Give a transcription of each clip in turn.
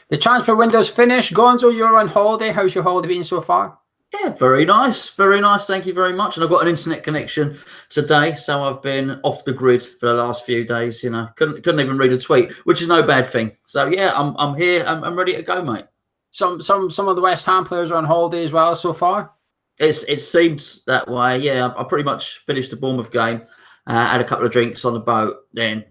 The transfer window's finished. Gonzo, you're on holiday. How's your holiday been so far? Yeah, very nice. Very nice. Thank you very much. And I've got an internet connection today, so I've been off the grid for the last few days. You know, couldn't even read a tweet, which is no bad thing. So yeah, I'm here. I'm ready to go, mate. Some of the West Ham players are on holiday as well so far. It seems that way. Yeah, I pretty much finished the Bournemouth game, had a couple of drinks on the boat, then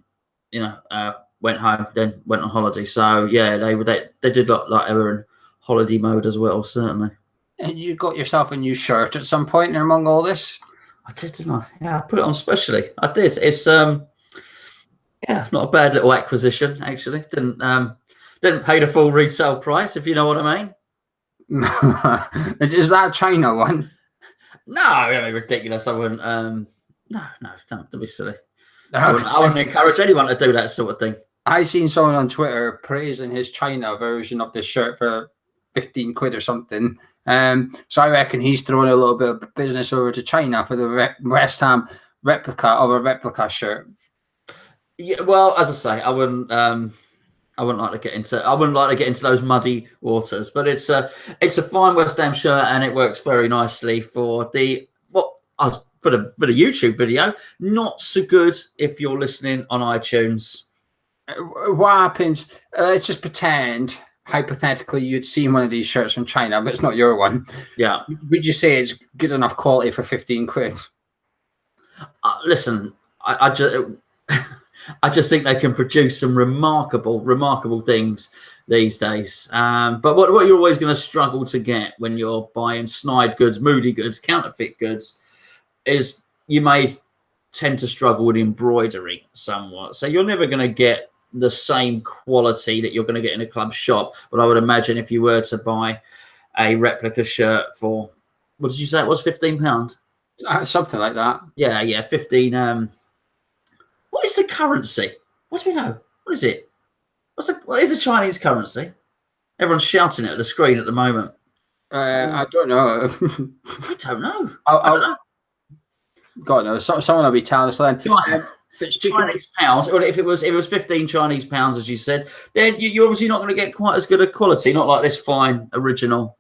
went home, then went on holiday. So yeah, they did look like they were in holiday mode as well, certainly. And you got yourself a new shirt at some point in among all this? I did, didn't I? Yeah, I put it on specially. I did. It's not a bad little acquisition, actually. Didn't pay the full retail price, if you know what I mean. Is that a China one? No, I mean, ridiculous. I wouldn't. No, don't be silly. I wouldn't encourage anyone to do that sort of thing. I seen someone on Twitter praising his China version of this shirt for 15 quid or something. So I reckon he's throwing a little bit of business over to China for the West Ham replica of a replica shirt. Yeah, well, as I say, I wouldn't like to get into those muddy waters, but it's a fine West Ham shirt and it works very nicely for the YouTube video. Not so good if you're listening on iTunes. What happens? Let's just pretend hypothetically you'd seen one of these shirts from China, but it's not your one. Yeah. Would you say it's good enough quality for 15 quid? Listen, I just think they can produce some remarkable things these days. But what you're always going to struggle to get when you're buying snide goods, moody goods, counterfeit goods, is you may tend to struggle with embroidery somewhat. So you're never going to get the same quality that you're going to get in a club shop. But I would imagine if you were to buy a replica shirt for, what did you say it was, £15? Something like that. Yeah, 15. What is the currency? What do we know? What is it? What is the Chinese currency? Everyone's shouting it at the screen at the moment. I don't know. I don't know. I don't know. God knows. Someone will be telling us then. But Chinese pounds, or if it was 15 Chinese pounds, as you said, then you're obviously not going to get quite as good a quality. Not like this fine original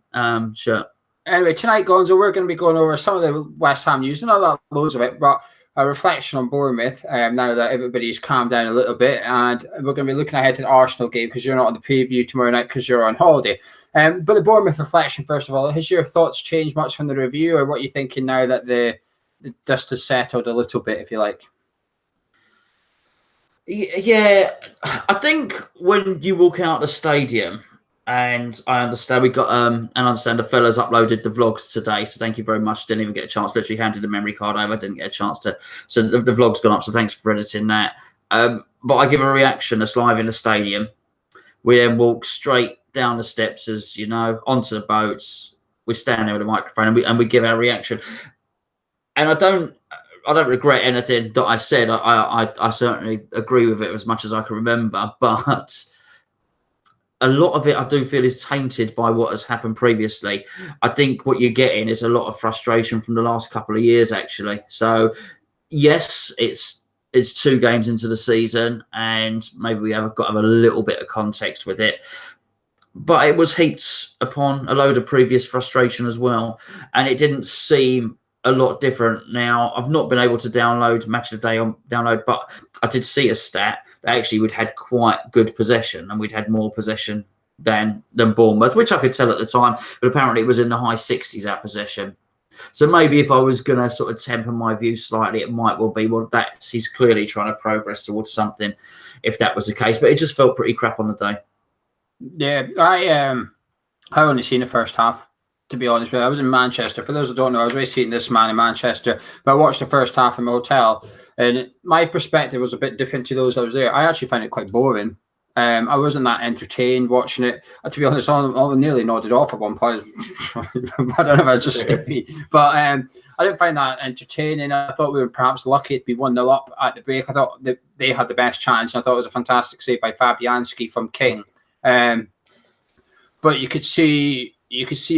shirt. Anyway, tonight, Gonzo, we're going to be going over some of the West Ham news. Not that loads of it, but a reflection on Bournemouth now that everybody's calmed down a little bit. And we're going to be looking ahead to the Arsenal game because you're not on the preview tomorrow night because you're on holiday. But the Bournemouth reflection, first of all, has your thoughts changed much from the review, or what are you thinking now that the dust has settled a little bit, if you like? Yeah, I think when you walk out the stadium, and I understand we got the fellas uploaded the vlogs today, so thank you very much. Didn't even get a chance. Literally handed the memory card over. Didn't get a chance to. So the vlog's gone up. So thanks for editing that. But I give a reaction that's live in the stadium. We then walk straight down the steps, as you know, onto the boats. We stand there with a microphone and we give our reaction. And I don't regret anything that I said. I certainly agree with it as much as I can remember, but a lot of it I do feel is tainted by what has happened previously. I think what you're getting is a lot of frustration from the last couple of years, actually. So, yes, it's 2 games into the season, and maybe we have got to have a little bit of context with it. But it was heaped upon a load of previous frustration as well, and it didn't seem a lot different. Now, I've not been able to download Match of the Day on download, but I did see a stat that actually we'd had quite good possession, and we'd had more possession than Bournemouth, which I could tell at the time, but apparently it was in the high 60s, our possession. So maybe if I was going to sort of temper my view slightly, it might well be, well, he's clearly trying to progress towards something, if that was the case. But it just felt pretty crap on the day. Yeah, I only seen the first half, to be honest with you. I was in Manchester. For those who don't know, I was always seeing this man in Manchester, but I watched the first half in my hotel, and my perspective was a bit different to those that was there. I actually found it quite boring. I wasn't that entertained watching it. To be honest, I nearly nodded off at one point. I don't know if I was just skippy, but I didn't find that entertaining. I thought we were perhaps lucky to be 1-0 up at the break. I thought that they had the best chance, and I thought it was a fantastic save by Fabianski from King. But you could see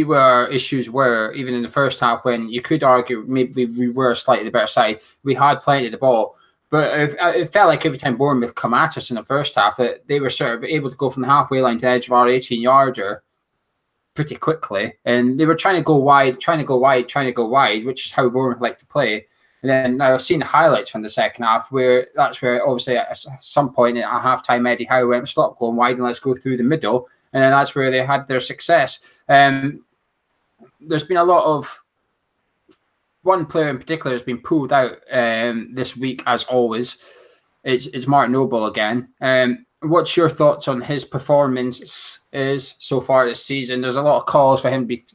where our issues were, even in the first half, when you could argue maybe we were slightly the better side. We had plenty of the ball, But it felt like every time Bournemouth come at us in the first half, they were sort of able to go from the halfway line to the edge of our 18-yarder pretty quickly. And they were trying to go wide, which is how Bournemouth like to play. And then I've seen the highlights from the second half where obviously at some point at half-time Eddie Howe went, stop going wide and let's go through the middle. And then that's where they had their success. There's been a lot of... One player in particular has been pulled out this week, as always. It's Mark Noble again. What's your thoughts on his performance so far this season? There's a lot of calls for him to be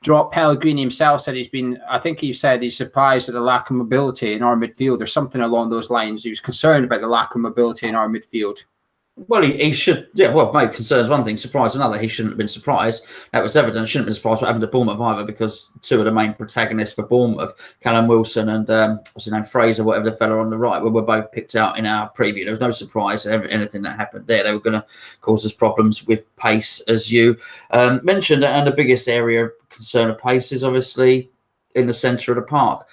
dropped. Pellegrini himself said he's surprised at the lack of mobility in our midfield or something along those lines. He was concerned about the lack of mobility in our midfield. Well, he should, mate, concerns one thing, surprise another. He shouldn't have been surprised. That was evident. Shouldn't have been surprised what happened to Bournemouth either, because two of the main protagonists for Bournemouth, Callum Wilson and what's his name, Fraser, whatever the fella on the right, were both picked out in our preview. There was no surprise anything that happened there. They were going to cause us problems with pace, as you mentioned, and the biggest area of concern of pace is obviously in the centre of the park.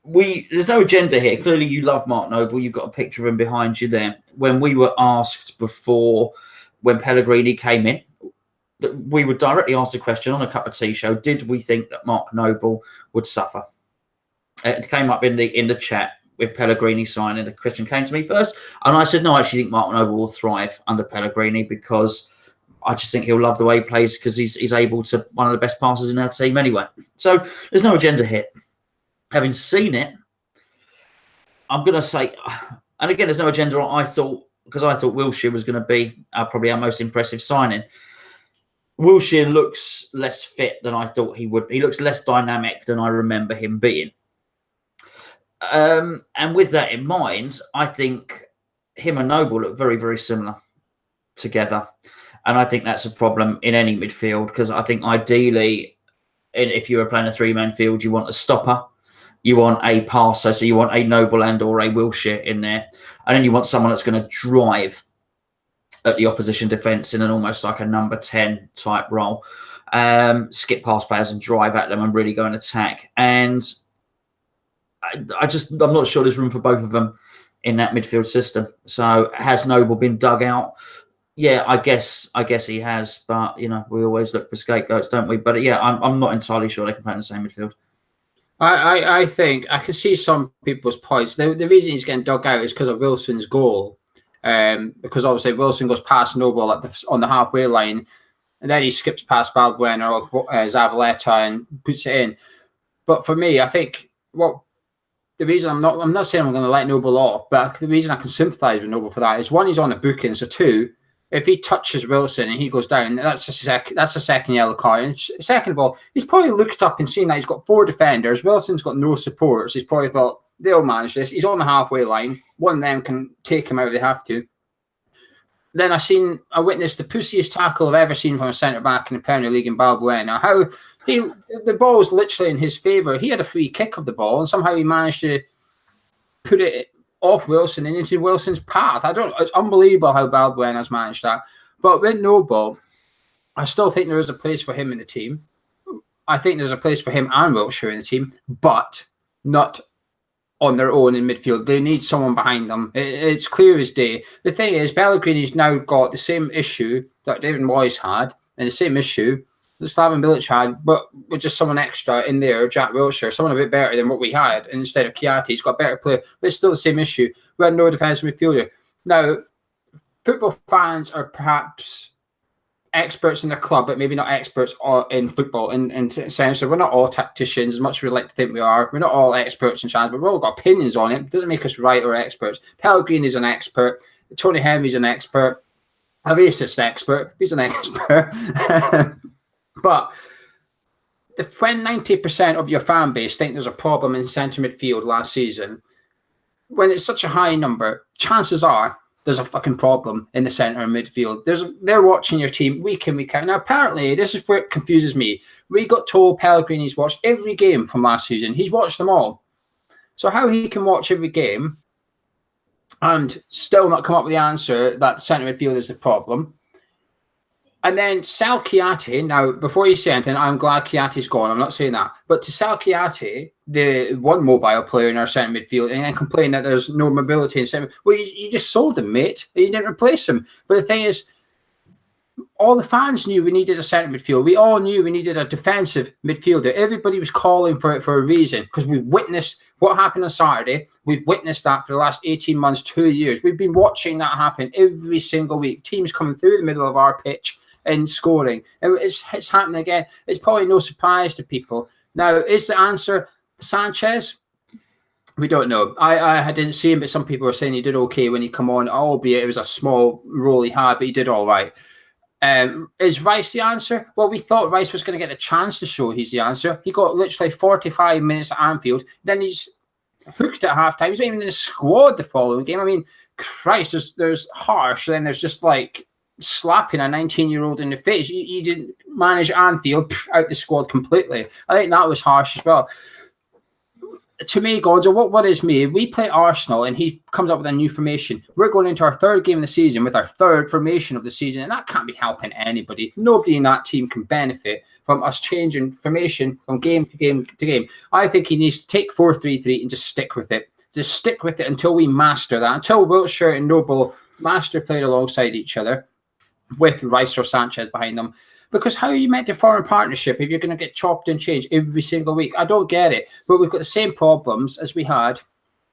There's no agenda here. Clearly, you love Mark Noble. You've got a picture of him behind you there. When we were asked before, when Pellegrini came in, that we would directly ask the question on a cup of tea show: did we think that Mark Noble would suffer? It came up in the chat with Pellegrini signing. The question came to me first, and I said, no, I actually think Mark Noble will thrive under Pellegrini, because I just think he'll love the way he plays, because he's able to, one of the best passers in our team anyway. So there's no agenda here. Having seen it, I'm going to say, and again, there's no agenda. I thought Wilshere was going to be probably our most impressive signing. Wilshere looks less fit than I thought he would. He looks less dynamic than I remember him being. And with that in mind, I think him and Noble look very, very similar together. And I think that's a problem in any midfield, because I think ideally, if you were playing a three-man field, you want a stopper. You want a passer, so you want a Noble and or a Wilshere in there. And then you want someone that's going to drive at the opposition defence in an almost like a number 10 type role. Skip past players and drive at them and really go and attack. And I'm not sure there's room for both of them in that midfield system. So has Noble been dug out? Yeah, I guess he has. But, we always look for scapegoats, don't we? But, yeah, I'm not entirely sure they can play in the same midfield. I think I can see some people's points. The reason he's getting dug out is because of Wilson's goal. Because obviously Wilson goes past Noble on the halfway line, and then he skips past Balbuena or Zavaleta and puts it in. But for me, I think the reason I'm not saying I'm going to let Noble off, but the reason I can sympathise with Noble for that is, one, he's on a booking, so two, if he touches Wilson and he goes down, that's a second yellow card. And second of all, he's probably looked up and seen that he's got four defenders. Wilson's got no support, so he's probably thought, they'll manage this. He's on the halfway line. One of them can take him out if they have to. Then I witnessed the pussiest tackle I've ever seen from a centre-back in the Premier League in Balbuena. How the ball was literally in his favour. He had a free kick of the ball, and somehow he managed to put it off Wilson and into Wilson's path. It's unbelievable how Balbuena's managed that. But with Noble, I still think there is a place for him in the team. I think there's a place for him and Wilshere in the team, but not on their own in midfield. They need someone behind them. It's clear as day. The thing is, Pellegrini's now got the same issue that David Moyes had, and the same issue that Slaven Bilic had, but with just someone extra in there, Jack Wilshere, someone a bit better than what we had. And instead of Chiati, he's got a better player, but it's still the same issue. We had no defensive midfielder. Now, football fans are perhaps experts in the club, but maybe not experts in football in sense. So we're not all tacticians, as much as we like to think we are. We're not all experts in chance, but we've all got opinions on it. It doesn't make us right or experts. Pellegrini's an expert. Tony Henry's an expert. Avisa's an expert. He's an expert. But when 90% of your fan base think there's a problem in centre midfield last season, when it's such a high number, chances are there's a fucking problem in the centre of midfield. They're watching your team week in, week out. Now, apparently, this is where it confuses me. We got told Pellegrini's watched every game from last season. He's watched them all. So how he can watch every game and still not come up with the answer that centre midfield is the problem, And then sell Chiati. Now, before you say anything, I'm glad Chiati's gone. I'm not saying that. But to sell Chiati, the one mobile player in our centre midfield, and then complain that there's no mobility in centre, well, you just sold him, mate. You didn't replace him. But the thing is, all the fans knew we needed a centre midfield. We all knew we needed a defensive midfielder. Everybody was calling for it for a reason, because we witnessed what happened on Saturday. We've witnessed that for the last 18 months, 2 years. We've been watching that happen every single week. Teams coming through the middle of our pitch and scoring. And it's happening again. It's probably no surprise to people. Now, is the answer Sanchez? We don't know. I didn't see him, but some people were saying he did okay when he come on, albeit it was a small role he had, but he did all right. Is Rice the answer? Well, we thought Rice was going to get the chance to show he's the answer. He got literally 45 minutes at Anfield. Then he's hooked at halftime. He's not even in the squad the following game. I mean, Christ, there's harsh, then there's just like slapping a 19-year-old in the face. You didn't manage Anfield out the squad completely. I think that was harsh as well. To me, Gonzo, what is me? We play Arsenal and he comes up with a new formation. We're going into our third game of the season with our third formation of the season, and that can't be helping anybody. Nobody in that team can benefit from us changing formation from game to game to game. I think he needs to take 4-3-3 and just stick with it. Just stick with it until we master that. Until Wilshere and Noble master playing alongside each other with Rice or Sanchez behind them. Because how are you meant to form a partnership if you're going to get chopped and changed every single week? I don't get it. But we've got the same problems as we had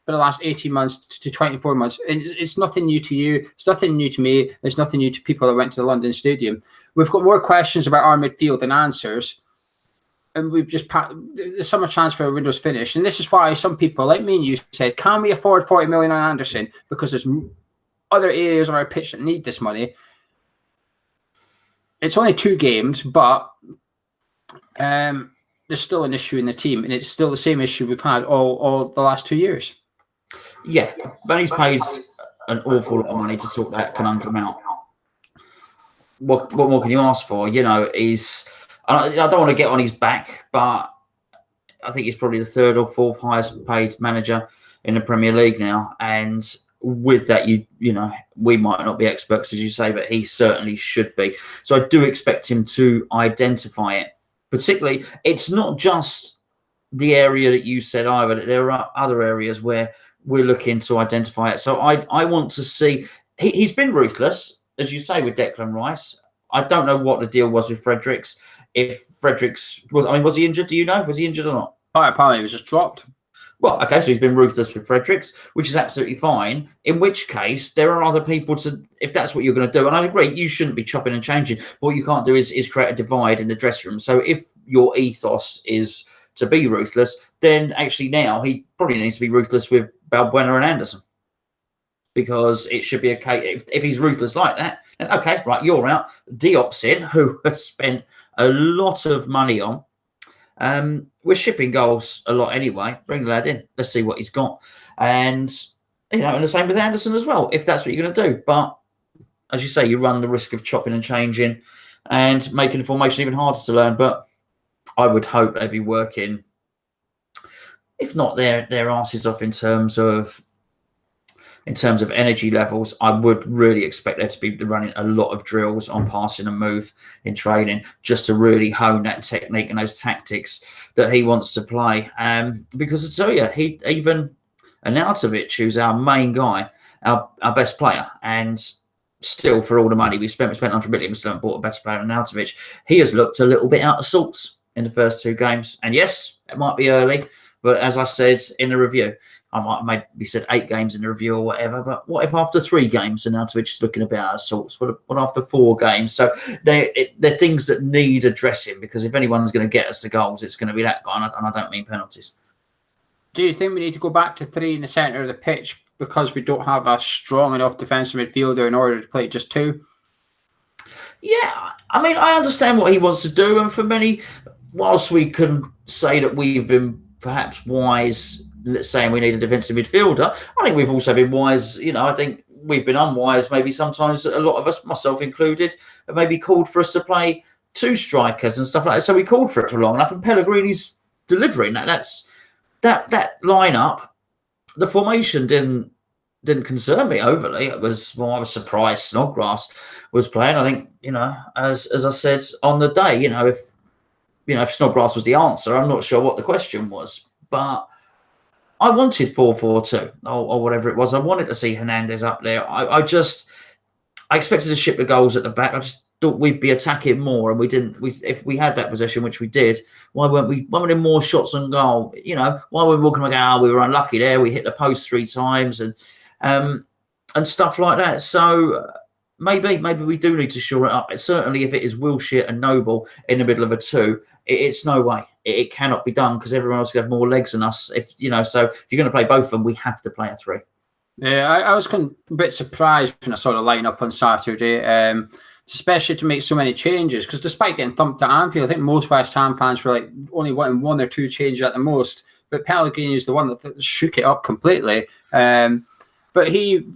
for the last 18 months to 24 months. And it's nothing new to you. It's nothing new to me. It's nothing new to people that went to the London Stadium. We've got more questions about our midfield than answers. And we've just the summer transfer window's finished. And this is why some people like me and you said, can we afford 40 million on Anderson? Because there's other areas of our pitch that need this money. It's only 2 games, but there's still an issue in the team, and it's still the same issue we've had all the last 2 years. Yeah, but he's paid an awful lot of money to sort that conundrum out. What more can you ask for? You know, I don't want to get on his back, but I think he's probably the 3rd or 4th highest paid manager in the Premier League now, and with that, you know, we might not be experts, as you say, but he certainly should be. So I do expect him to identify it. Particularly, it's not just the area that you said either. There are other areas where we're looking to identify it. So I want to see. He's been ruthless, as you say, with Declan Rice. I don't know what the deal was with Fredericks. If Fredericks was he injured? Do you know? Was he injured or not? Oh, apparently he was just dropped. Well, okay, so he's been ruthless with Fredericks, which is absolutely fine. In which case, there are other people if that's what you're going to do. And I agree, you shouldn't be chopping and changing. What you can't do is create a divide in the dressing room. So if your ethos is to be ruthless, then actually now he probably needs to be ruthless with Balbuena and Anderson. Because it should be a case, if he's ruthless like that, then okay, right, you're out. Diop's in, who has spent a lot of money on. We're shipping goals a lot anyway. Bring the lad in. Let's see what he's got. And, you know, and the same with Anderson as well, if that's what you're going to do. But, as you say, you run the risk of chopping and changing and making the formation even harder to learn. But I would hope they'd be working, if not their asses off in terms of energy levels. I would really expect there to be running a lot of drills on passing and move in training, just to really hone that technique and those tactics that he wants to play. Because I tell you, even Arnautovic, who's our main guy, our best player, and still for all the money we spent 100 million, we still haven't bought a better player than Arnautovic. He has looked a little bit out of sorts in the first 2 games. And yes, it might be early, but as I said in the review, I might maybe said 8 games in the review or whatever, but what if after 3 games Arnautovic is looking about out of sorts? What after 4 games? So they're things that need addressing, because if anyone's going to get us the goals, it's going to be that guy, and I don't mean penalties. Do you think we need to go back to 3 in the centre of the pitch because we don't have a strong enough defensive midfielder in order to play just 2? Yeah, I mean, I understand what he wants to do, and for many, whilst we can say that we've been perhaps wise, let's say we need a defensive midfielder, I think we've also been wise. You know, I think we've been unwise. Maybe sometimes a lot of us, myself included, have maybe called for us to play 2 strikers and stuff like that. So we called for it for long enough, and Pellegrini's delivering that lineup. The formation didn't didn't concern me overly. It was, well, I was surprised Snodgrass was playing. I think, as I said on the day, if Snodgrass was the answer, I'm not sure what the question was, but I wanted 4-4-2 or whatever it was. I wanted to see Hernandez up there. I expected to ship the goals at the back. I just thought we'd be attacking more, and we didn't. If we had that possession, which we did, why weren't there more shots on goal? Why were we walking like, we were unlucky there. We hit the post 3 times and stuff like that. So maybe we do need to shore it up. Certainly, if it is Wilshere and Noble in the middle of a 2, it's no way. It cannot be done because everyone else will have more legs than us. So if you're going to play both of them, we have to play a 3. Yeah, I was a bit surprised when I saw the lineup on Saturday, especially to make so many changes. Because despite getting thumped at Anfield, I think most West Ham fans were like only wanting 1 or 2 changes at the most. But Pellegrini is the one that shook it up completely. But he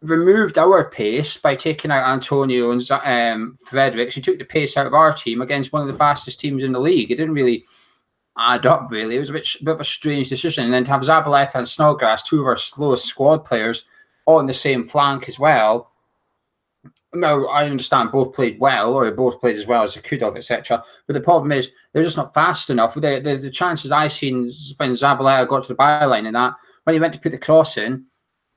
removed our pace by taking out Antonio and Fredericks. He took the pace out of our team against one of the fastest teams in the league. It didn't really add up, really. It was a bit of a strange decision. And then to have Zabaleta and Snodgrass, 2 of our slowest squad players, on the same flank as well. Now, I understand both played well, or both played as well as they could have, etc. But the problem is they're just not fast enough. The chances I seen when Zabaleta got to the byline and that, when he went to put the cross in,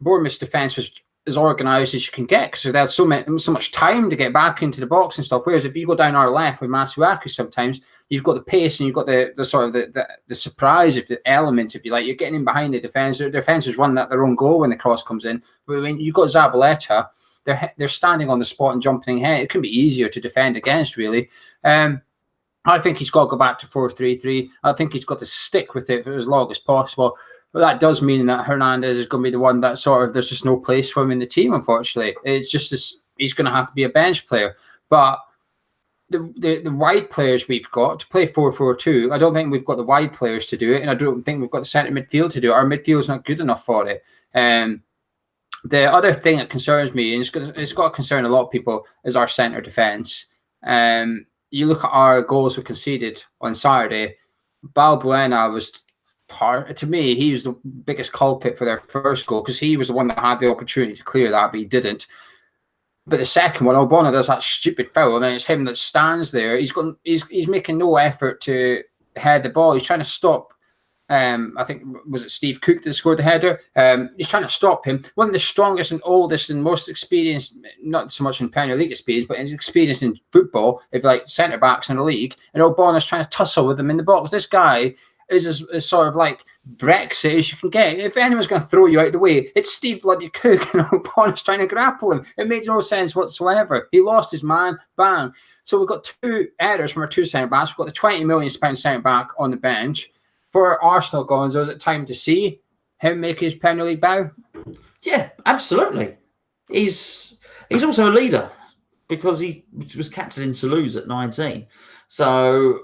Bournemouth's defence was as organised as you can get because they had so much time to get back into the box and stuff. Whereas if you go down our left with Masuaku, sometimes you've got the pace and you've got the sort of the surprise of the element, if you like. You're getting in behind the defence. The defence is running at their own goal when the cross comes in. But when you've got Zabaleta, they're standing on the spot and jumping ahead. It can be easier to defend against, really. I think he's got to go back to 4-3-3. I think he's got to stick with it for as long as possible. But that does mean that Hernandez is going to be the one that there's just no place for him in the team, unfortunately. It's just he's going to have to be a bench player. But the wide players we've got to play 4-4-2, I don't think we've got the wide players to do it, and I don't think we've got the centre midfield to do it. Our midfield's not good enough for it. The other thing that concerns me, and it's got to concern a lot of people, is our centre defence. You look at our goals we conceded on Saturday. Balbuena was to me, he was the biggest culprit for their first goal because he was the one that had the opportunity to clear that, but he didn't. But the second one, Obona does that stupid foul, and then it's him that stands there. He's making no effort to head the ball. He's trying to stop. I think was it Steve Cook that scored the header. He's trying to stop him. One of the strongest and oldest and most experienced, not so much in Premier League experience, but his experience in football, if like centre backs in the league. And Obona's trying to tussle with him in the box. This guy is as sort of like Brexit as you can get. If anyone's going to throw you out of the way, it's Steve bloody Cook, and O'Connor's trying to grapple him. It made no sense whatsoever. He lost his man, bang. So we've got 2 errors from our 2 centre-backs. We've got the £20 million centre-back on the bench. For Arsenal, Gonzo, is it time to see him make his Premier League bow? Yeah, absolutely. He's also a leader because he was captain in Toulouse at 19. So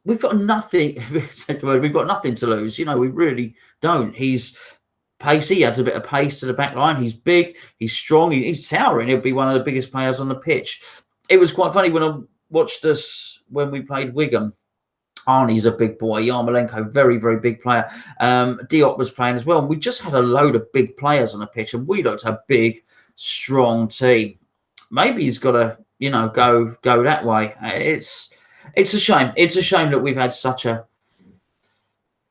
we've got nothing. We've got nothing to lose. We really don't. He's pacey. He adds a bit of pace to the back line. He's big. He's strong. He's towering. He'll be one of the biggest players on the pitch. It was quite funny when I watched us when we played Wigan. Arnie's a big boy. Yarmolenko, very, very big player. Diop was playing as well. And we just had a load of big players on the pitch, and we looked a big, strong team. Maybe he's got to, go that way. It's a shame. It's a shame that we've had such a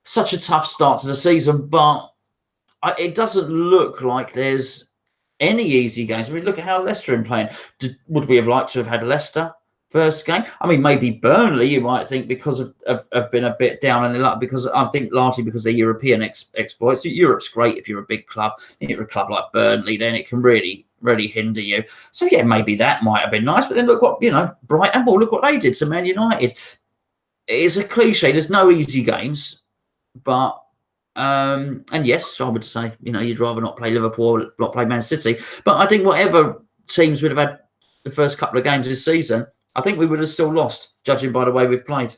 tough start to the season, but it doesn't look like there's any easy games. I mean, look at how Leicester are playing. Would we have liked to have had Leicester first game? I mean, maybe Burnley, you might think, because of been a bit down in the luck, because I think largely because they're European exploits. Europe's great if you're a big club. If you're a club like Burnley, then it can really hinder you. So yeah, maybe that might have been nice. But then look what, Brighton, well, look what they did to Man United. It's a cliche. There's no easy games, but and yes, I would say, you'd rather not play Liverpool or not play Man City. But I think whatever teams would have had the first couple of games this season, I think we would have still lost, judging by the way we've played.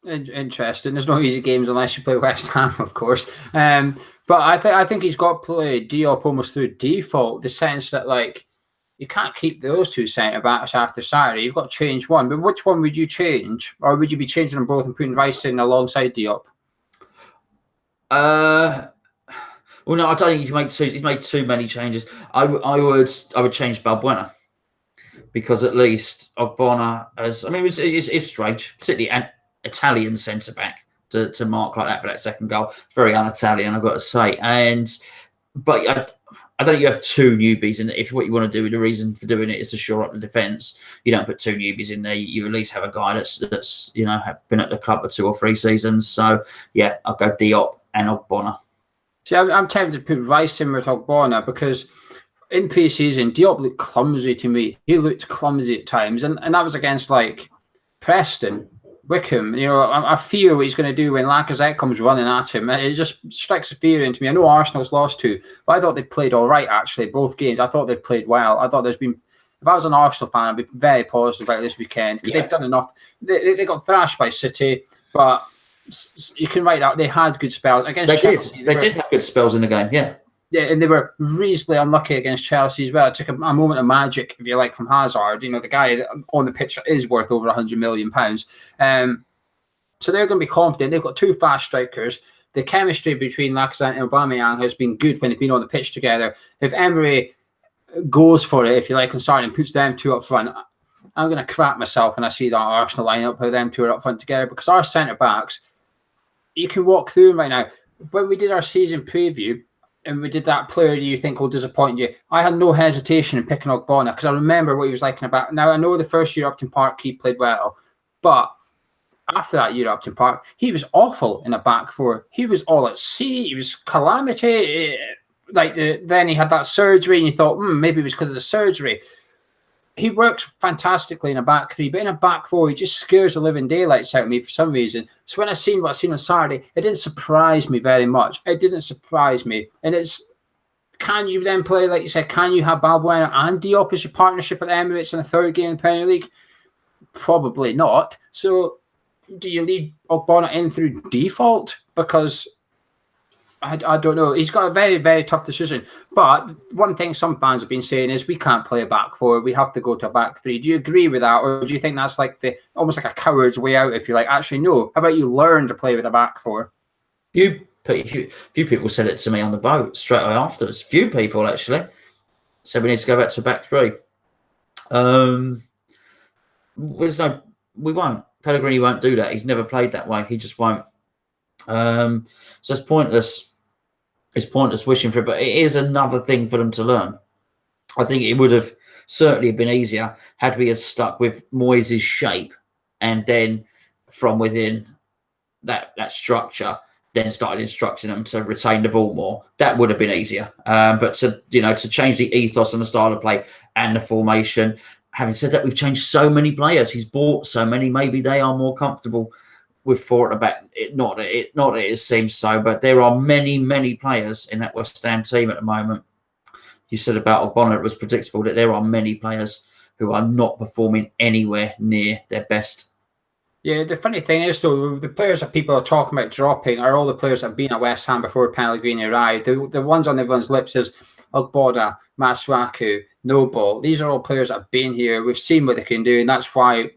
Interesting. There's no easy games unless you play West Ham, of course. But I think he's got to play Diop almost through default, the sense that you can't keep those 2 centre backs after Saturday. You've got to change one. But which one would you change, or would you be changing them both and putting Rice in alongside Diop? Well, Well, no, I don't think you can make two. He's made too many changes. I would change Balbuena, because at least Ogbonna has. I mean, it's strange, particularly an Italian centre back to mark like that for that second goal. Very un-Italian, I've got to say. But I don't think you have two newbies in it. If what you want to do, the reason for doing it is to shore up the defence, you don't put two newbies in there. You at least have a guy that's have been at the club for 2 or 3 seasons. So yeah, I'll go Diop and Ogbonna. See, I'm tempted to put Rice in with Ogbonna because in pre-season, Diop looked clumsy to me. He looked clumsy at times, and that was against like Preston, Wickham. I fear what he's going to do when Lacazette comes running at him. It just strikes a fear into me. I know Arsenal's lost 2, but I thought they played all right, actually, both games. I thought they've played well. I thought if I was an Arsenal fan, I'd be very positive about this weekend because they've done enough. They got thrashed by City, but you can write out they had good spells against Chelsea. They did have good spells in the game, yeah. Yeah, and they were reasonably unlucky against Chelsea as well. It took a moment of magic, if you like, from Hazard. The guy on the pitch is worth over £100 million. So they're going to be confident. They've got 2 fast strikers. The chemistry between Lacazette and Aubameyang has been good when they've been on the pitch together. If Emery goes for it, if you like, and starting and puts them 2 up front, I'm going to crap myself when I see that Arsenal lineup, how them 2 are up front together, because our centre-backs, you can walk through them right now. When we did our season preview, and we did that player do you think will disappoint you, I had no hesitation in picking Ogbonna because I remember what he was like in about. Now, I know the first year Upton Park he played well, but after that year at Upton Park, he was awful in a back 4. He was all at sea. He was calamity. Then he had that surgery and you thought, maybe it was because of the surgery. He works fantastically in a back 3, but in a back 4, he just scares the living daylights out of me for some reason. So when I seen what I seen on Saturday, it didn't surprise me very much. It didn't surprise me. And can you then play, like you said, can you have Balbuena and Diop as your partnership at the Emirates in the 3rd game in the Premier League? Probably not. So do you leave Ogbonna in through default? Because I don't know. He's got a very, very tough decision. But one thing some fans have been saying is we can't play a back 4. We have to go to a back 3. Do you agree with that? Or do you think that's like almost like a coward's way out, if you like? Actually, no. How about you learn to play with a back 4? Few people said it to me on the boat straight away afterwards. Few people, actually, said we need to go back to back 3. We won't. Pellegrini won't do that. He's never played that way. He just won't. So it's pointless. It's pointless wishing for it, but it is another thing for them to learn. I think it would have certainly been easier had we had stuck with Moyes' shape and then from within that structure, then started instructing them to retain the ball more. That would have been easier. But to change the ethos and the style of play and the formation. Having said that, we've changed so many players. He's bought so many. Maybe they are more comfortable with 4 at the back. Not that it seems so, but there are many, many players in that West Ham team at the moment. You said about Ogbonna, it was predictable that there are many players who are not performing anywhere near their best. Yeah, the funny thing is, though, the players that people are talking about dropping are all the players that have been at West Ham before Pellegrini arrived. The ones on everyone's lips is Ogbonna, Masuaku, Noble. These are all players that have been here. We've seen what they can do, and that's why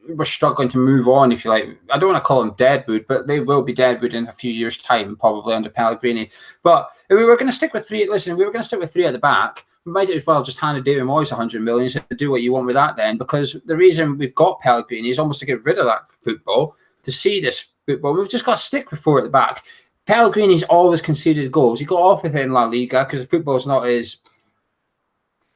we're struggling to move on, if you like. I don't want to call them deadwood, but they will be deadwood in a few years' time, probably under Pellegrini. But if we were going to stick with 3, listen, if we were going to stick with 3 at the back, we might as well just hand David Moyes 100 million to do what you want with that then, because the reason we've got Pellegrini is almost to get rid of that football, to see this football. We've just got to stick with 4 at the back. Pellegrini's always conceded goals. He got off with it in La Liga because the football's not as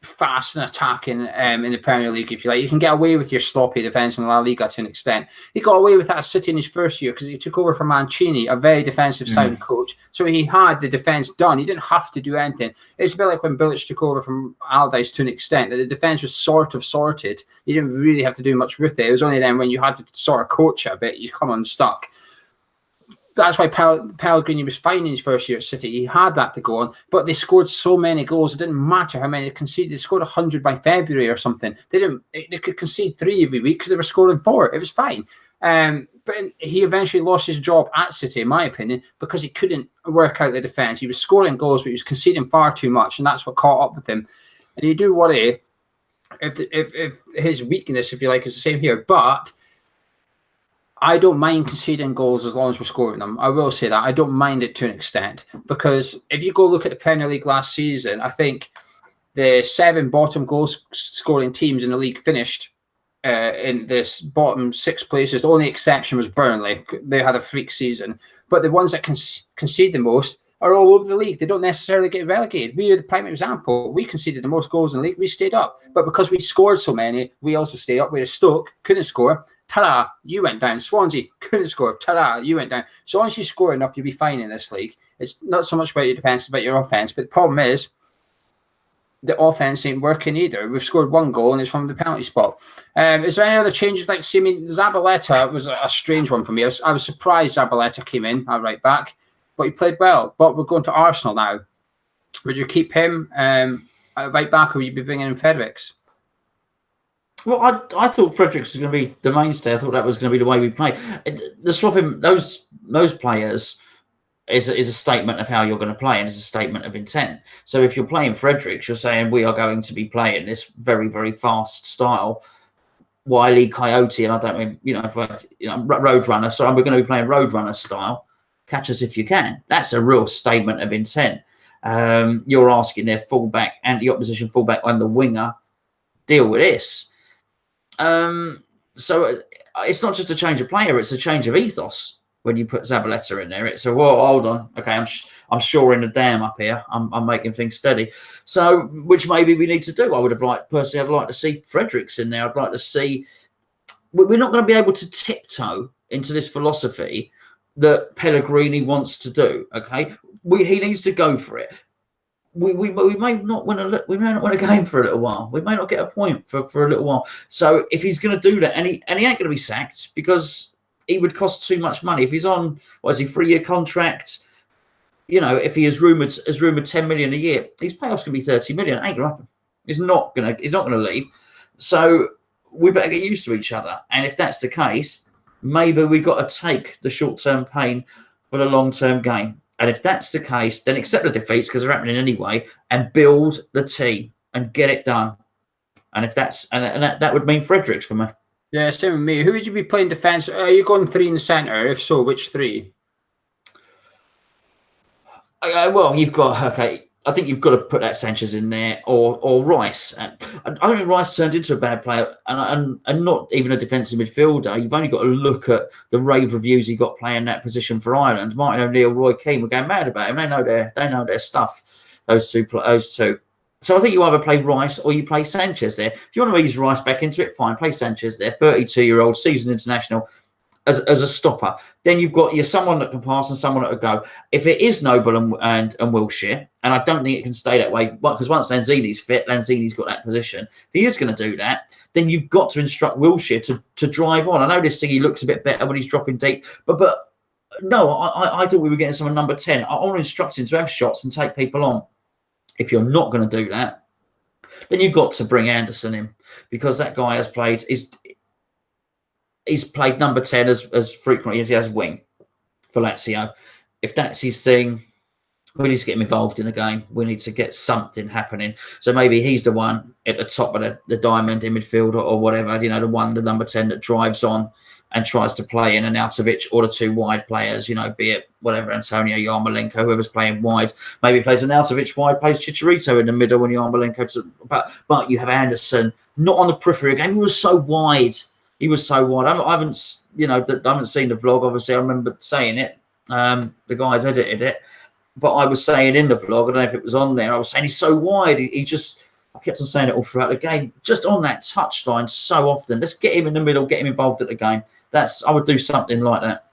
fast and attacking in the Premier League, if you like. You can get away with your sloppy defence in La Liga to an extent. He got away with that at City in his first year because he took over from Mancini, a very defensive sound coach. So he had the defence done. He didn't have to do anything. It's a bit like when Bilic took over from Allardyce to an extent, that the defence was sort of sorted. You didn't really have to do much with it. It was only then when you had to sort of coach it a bit, you come unstuck. That's why Pellegrini was fine in his first year at City. He had that to go on, but they scored so many goals. It didn't matter how many they conceded. They scored 100 by February or something. They could concede 3 every week because they were scoring 4. It was fine. But he eventually lost his job at City, in my opinion, because he couldn't work out the defence. He was scoring goals, but he was conceding far too much, and that's what caught up with him. And you do worry if his weakness, if you like, is the same here. But I don't mind conceding goals as long as we're scoring them. I will say that. I don't mind it to an extent, because if you go look at the Premier League last season, I think the 7 bottom goal scoring teams in the league finished in this bottom 6 places. The only exception was Burnley. They had a freak season. But the ones that concede the most are all over the league. They don't necessarily get relegated. We are the prime example. We conceded the most goals in the league. We stayed up. But because we scored so many, we also stayed up. Whereas Stoke couldn't score. Ta-da, you went down. Swansea couldn't score. Ta-da, you went down. So once you score enough, you'll be fine in this league. It's not so much about your defence, it's about your offence. But the problem is, the offense ain't working either. We've scored 1 goal and it's from the penalty spot. Is there any other changes like to see? I mean, Zabaleta was a strange one for me. I was surprised Zabaleta came in at right back, but he played well. But we're going to Arsenal now. Would you keep him at right back, or would you be bringing in Fredericks? Well, I thought Fredericks was going to be the mainstay. I thought that was going to be the way we play. The swapping those players is a statement of how you're going to play, and it's a statement of intent. So if you're playing Fredericks, you're saying we are going to be playing this very, very fast style, Wile E. Coyote, and I don't mean, Roadrunner. So we're going to be playing Roadrunner style. Catch us if you can. That's a real statement of intent. You're asking their fullback and the opposition fullback and the winger, deal with this. So it's not just a change of player; it's a change of ethos. When you put Zabaleta in there, it's a, well, hold on. Okay, I'm shoring the dam up here. I'm making things steady. So, which maybe we need to do. I would have liked, personally, I'd like to see Fredericks in there. I'd like to see, we're not going to be able to tiptoe into this philosophy that Pellegrini wants to do. Okay, he needs to go for it. We may not win a game for a little while. We may not get a point for a little while. So if he's going to do that, and he ain't going to be sacked, because he would cost too much money. If he's on, 3-year contract, if he is rumoured 10 million a year, his payoff's gonna be 30 million. It ain't gonna happen. He's not gonna leave. So we better get used to each other. And if that's the case, maybe we got to take the short-term pain for the long-term gain. And if that's the case, then accept the defeats, because they're happening anyway, and build the team and get it done. And if that's that would mean Fredericks for me. Yeah, same with me. Who would you be playing defence? Are you going 3 in the centre? If so, which 3? Well, you've got, okay, I think you've got to put that Sanchez in there, or Rice. I don't think Rice turned into a bad player, and not even a defensive midfielder. You've only got to look at the rave reviews he got playing that position for Ireland. Martin O'Neill, Roy Keane were going mad about him. They know their stuff. Those two. So I think you either play Rice or you play Sanchez there. If you want to ease Rice back into it, fine. Play Sanchez there, 32-year-old, seasoned international, as a stopper. Then you've got someone that can pass and someone that will go. If it is Noble and Wilshere, and I don't think it can stay that way, because once Lanzini's fit, Lanzini's got that position. If he is going to do that, then you've got to instruct Wilshere to drive on. I know this thing, he looks a bit better when he's dropping deep, but no, I thought we were getting someone number 10. I want to instruct him to have shots and take people on. If you're not going to do that, then you've got to bring Anderson in, because that guy has played he's played number 10 as frequently as he has wing for Lazio. If that's his thing, we need to get him involved in the game. We need to get something happening. So maybe he's the one at the top of the diamond in midfield or whatever, the number 10 that drives on and tries to play in an Arnautovic, or the 2 wide players, be it whatever, Antonio, Yarmolenko, whoever's playing wide. Maybe plays an Arnautovic wide, plays Chicharito in the middle when Yarmolenko. But you have Anderson not on the periphery again. He was so wide. I haven't seen the vlog. Obviously, I remember saying it. The guys edited it, but I was saying in the vlog, I don't know if it was on there, I was saying he's so wide. I kept on saying it all throughout the game, just on that touchline so often. Let's get him in the middle, get him involved at the game. I would do something like that.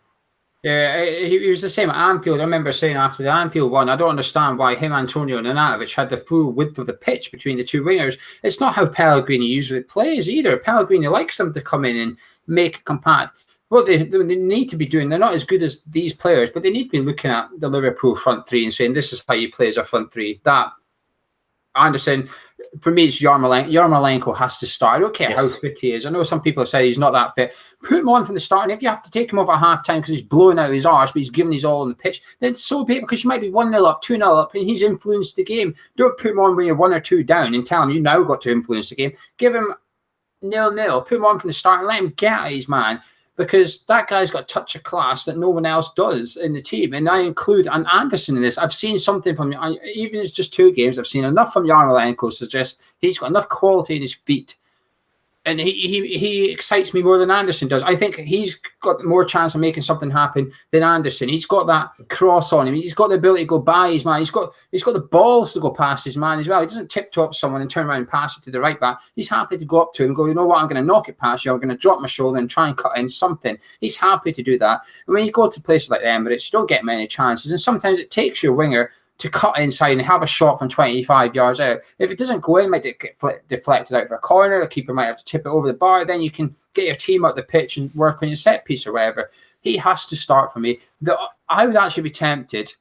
Yeah, he was the same at Anfield. I remember saying after the Anfield one, I don't understand why him, Antonio, and Arnautovic had the full width of the pitch between the 2 wingers. It's not how Pellegrini usually plays either. Pellegrini likes them to come in and make it compact. What they need to be doing, they're not as good as these players, but they need to be looking at the Liverpool front 3 and saying, this is how you play as a front 3. That, Anderson, for me, it's Yarmolenko. Yarmolenko has to start. I don't care how fit he is. I know some people have said he's not that fit. Put him on from the start. And if you have to take him off at half-time because he's blowing out his arse, but he's giving his all on the pitch, then so be it, because you might be 1-0 up, 2-0 up, and he's influenced the game. Don't put him on when you're 1 or 2 down and tell him you now got to influence the game. Give him 0-0. Put him on from the start and let him get at his man. because that guy's got a touch of class that no one else does in the team. And I include an Anderson in this. I've seen something from, even if it's just 2 games, I've seen enough from Yarmolenko to suggest he's got enough quality in his feet. And he excites me more than Anderson does. I think he's got more chance of making something happen than Anderson. He's got that cross on him. He's got the ability to go by his man. He's got the balls to go past his man as well. He doesn't tip-top someone and turn around and pass it to the right back. He's happy to go up to him and go, you know what, I'm going to knock it past you. I'm going to drop my shoulder and try and cut in something. He's happy to do that. And when you go to places like the Emirates, you don't get many chances. And sometimes it takes your winger to cut inside and have a shot from 25 yards out. If it doesn't go in, it might get deflected out for a corner. The keeper might have to tip it over the bar. Then you can get your team out the pitch and work on your set piece or whatever. He has to start for me. I would actually be tempted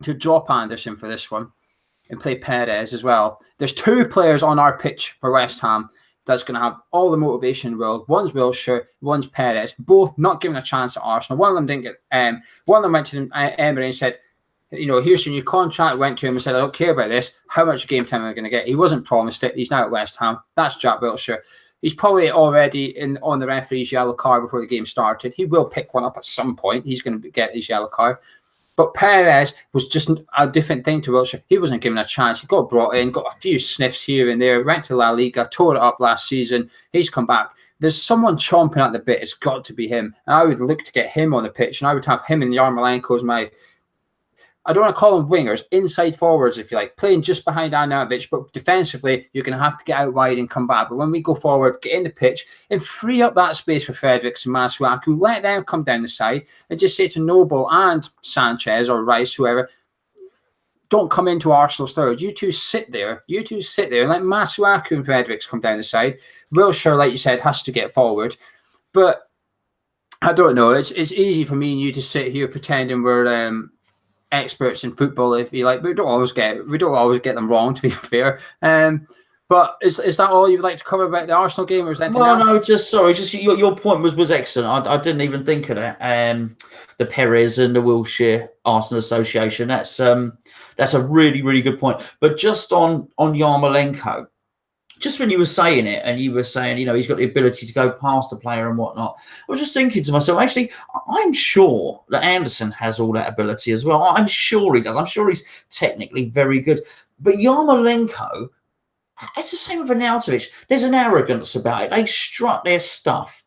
to drop Anderson for this one and play Perez as well. There's 2 players on our pitch for West Ham that's going to have all the motivation in the world. One's Wilshere, one's Perez. Both not given a chance at Arsenal. One of them didn't get. One of them went to Emery and said, you know, here's your new contract. Went to him and said, I don't care about this. How much game time am I going to get? He wasn't promised it. He's now at West Ham. That's Jack Wilshere. He's probably already on the referee's yellow card before the game started. He will pick one up at some point. He's going to get his yellow card. But Perez was just a different thing to Wilshere. He wasn't given a chance. He got brought in, got a few sniffs here and there, went to La Liga, tore it up last season. He's come back. There's someone chomping at the bit. It's got to be him. And I would look to get him on the pitch, and I would have him and Yarmolenko as my, I don't want to call them wingers, inside forwards, if you like, playing just behind Arnautovic, but defensively, you're going to have to get out wide and come back. But when we go forward, get in the pitch and free up that space for Fredericks and Masuaku, let them come down the side and just say to Noble and Sanchez or Rice, whoever, don't come into Arsenal's third. You two sit there. You two sit there and let Masuaku and Fredericks come down the side. Wilshere, like you said, has to get forward. But I don't know. It's easy for me and you to sit here pretending we're experts in football, if you like, but we don't always get them wrong, to be fair. But is that all you would like to cover about the Arsenal game, or is that your point was excellent. I didn't even think of that. The Perez and the Wilshere Arsenal association. That's a really, really good point. But just on Yarmolenko, just when you were saying it and you were saying, you know, he's got the ability to go past the player and whatnot, I was just thinking to myself, actually, I'm sure that Anderson has all that ability as well. I'm sure he does. I'm sure he's technically very good. But Yarmolenko, it's the same with Arnautovic. There's an arrogance about it. They strut their stuff.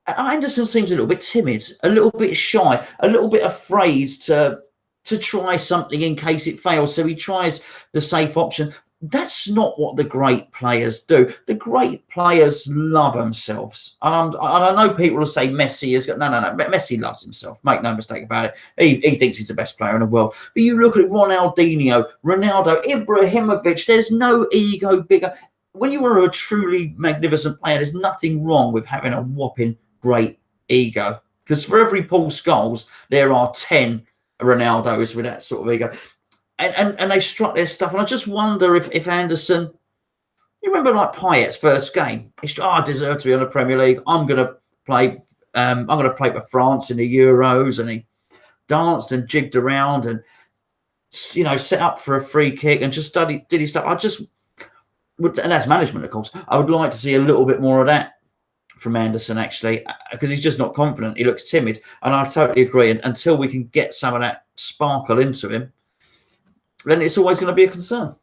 Anderson seems a little bit timid, a little bit shy, a little bit afraid to try something in case it fails. So he tries the safe option. That's not what the great players do. The great players love themselves. And I know people will say Messi has got... No. Messi loves himself. Make no mistake about it. He thinks he's the best player in the world. But you look at Ronaldinho, Ronaldo, Ibrahimovic, there's no ego bigger. When you are a truly magnificent player, there's nothing wrong with having a whopping great ego. Because for every Paul Scholes, there are 10 Ronaldos with that sort of ego. And they struck their stuff. And I just wonder if Anderson, you remember like Payet's first game? I deserve to be on the Premier League. I'm going to play for France in the Euros. And he danced and jigged around and, you know, set up for a free kick and just did his stuff. And that's management, of course. I would like to see a little bit more of that from Anderson, actually, because he's just not confident. He looks timid. And I totally agree. And until we can get some of that sparkle into him, then it's always going to be a concern.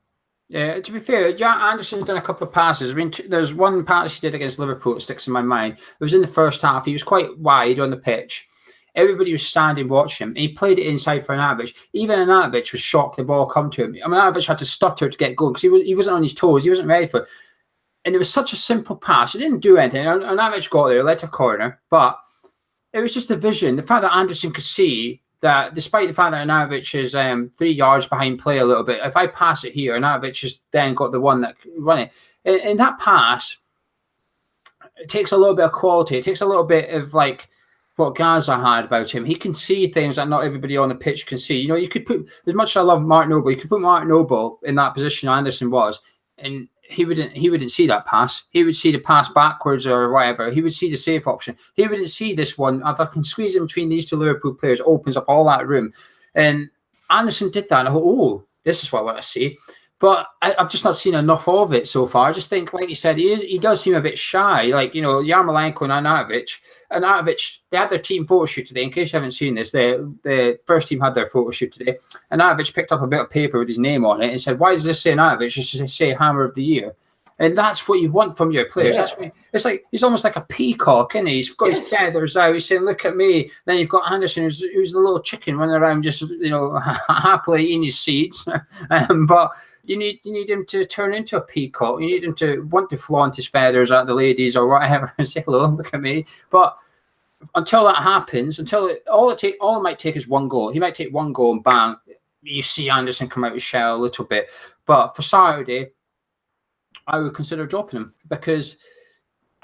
Yeah, to be fair, Anderson's done a couple of passes. I mean, there's one pass he did against Liverpool that sticks in my mind. It was in the first half. He was quite wide on the pitch. Everybody was standing watching him. And he played it inside for Arnautovic. Even Arnautovic was shocked the ball come to him. I mean, Arnautovic had to stutter to get going because he wasn't on his toes. He wasn't ready for it. And it was such a simple pass. It didn't do anything. Arnautovic got there, led to a corner. But it was just the vision. The fact that Anderson could see that despite the fact that Arnautovic is 3 yards behind play a little bit, if I pass it here, Arnautovic has then got the one that can run it. In that pass, it takes a little bit of quality. It takes a little bit of like what Gaza had about him. He can see things that not everybody on the pitch can see. You know, you could put, as much as I love Mark Noble, you could put Mark Noble in that position Anderson was, and he wouldn't see that pass. He would see the pass backwards or whatever. He would see the safe option. He wouldn't see this one. If I can squeeze in between these two Liverpool players, it opens up all that room. And Anderson did that. And I thought, oh, this is what I want to see. But I've just not seen enough of it so far. I just think, like you said, he does seem a bit shy. Like, Yarmolenko and Arnautovic, they had their team photo shoot today. In case you haven't seen this, the first team had their photo shoot today. And Arnautovic picked up a bit of paper with his name on it and said, "Why does this say Arnautovic? Just to say Hammer of the Year." And that's what you want from your players. Yeah. That's what, it's like he's almost like a peacock, isn't he? He's got his feathers out. He's saying, "Look at me." Then you've got Anderson, who's the little chicken running around, just happily eating his seeds. But you need him to turn into a peacock. You need him to want to flaunt his feathers at the ladies or whatever and say, "Hello, look at me." But until that happens, all it might take is one goal. He might take one goal and bang, you see Anderson come out of his shell a little bit. But for Saturday, I would consider dropping him because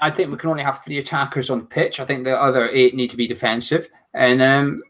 I think we can only have 3 attackers on the pitch. I think the other 8 need to be defensive. And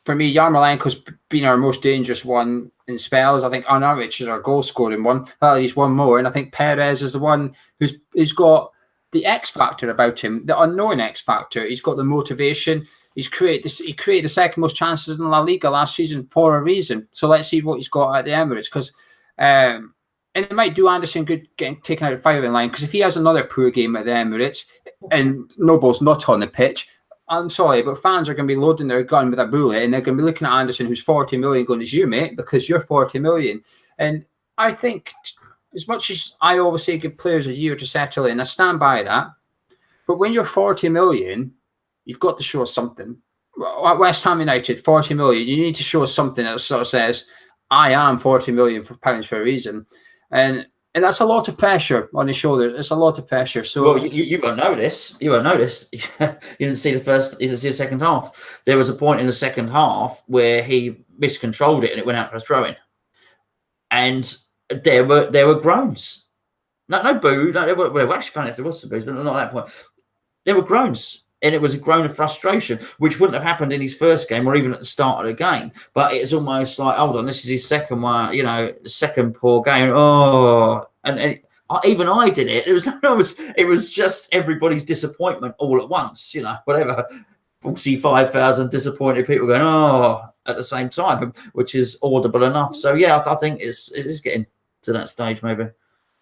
for me, Yarmolenko's been our most dangerous one in spells. I think Arnautovic is our goal-scoring one. He's one more. And I think Perez is the one who's got the X factor about him, the unknown X factor. He's got the motivation. He created the second most chances in La Liga last season for a reason. So let's see what he's got at the Emirates. Because and it might do Anderson good getting taken out of firing line, because if he has another poor game at the Emirates and Noble's not on the pitch, I'm sorry, but fans are going to be loading their gun with a bullet and they're going to be looking at Anderson, who's 40 million, going, "It's you, mate, because you're 40 million. And I think, as much as I always say give players a year to settle in, I stand by that. But when you're 40 million, you've got to show us something. At West Ham United, 40 million, you need to show us something that sort of says, "I am 40 million pounds for a reason." And that's a lot of pressure on his shoulders. It's a lot of pressure. So, well, you won't notice. You won't notice. You didn't see you didn't see the second half. There was a point in the second half where he miscontrolled it and it went out for a throw-in. And there were groans. No boo. No, well, actually, funny if there was some boos, but not at that point. There were groans. And it was a groan of frustration, which wouldn't have happened in his first game or even at the start of the game. But it's almost like, hold on, this is his second one, the second poor game. Oh, and even I did it. It was just everybody's disappointment all at once, whatever. 45,000 disappointed people going, "Oh," at the same time, which is audible enough. So, yeah, I think it is getting to that stage, maybe.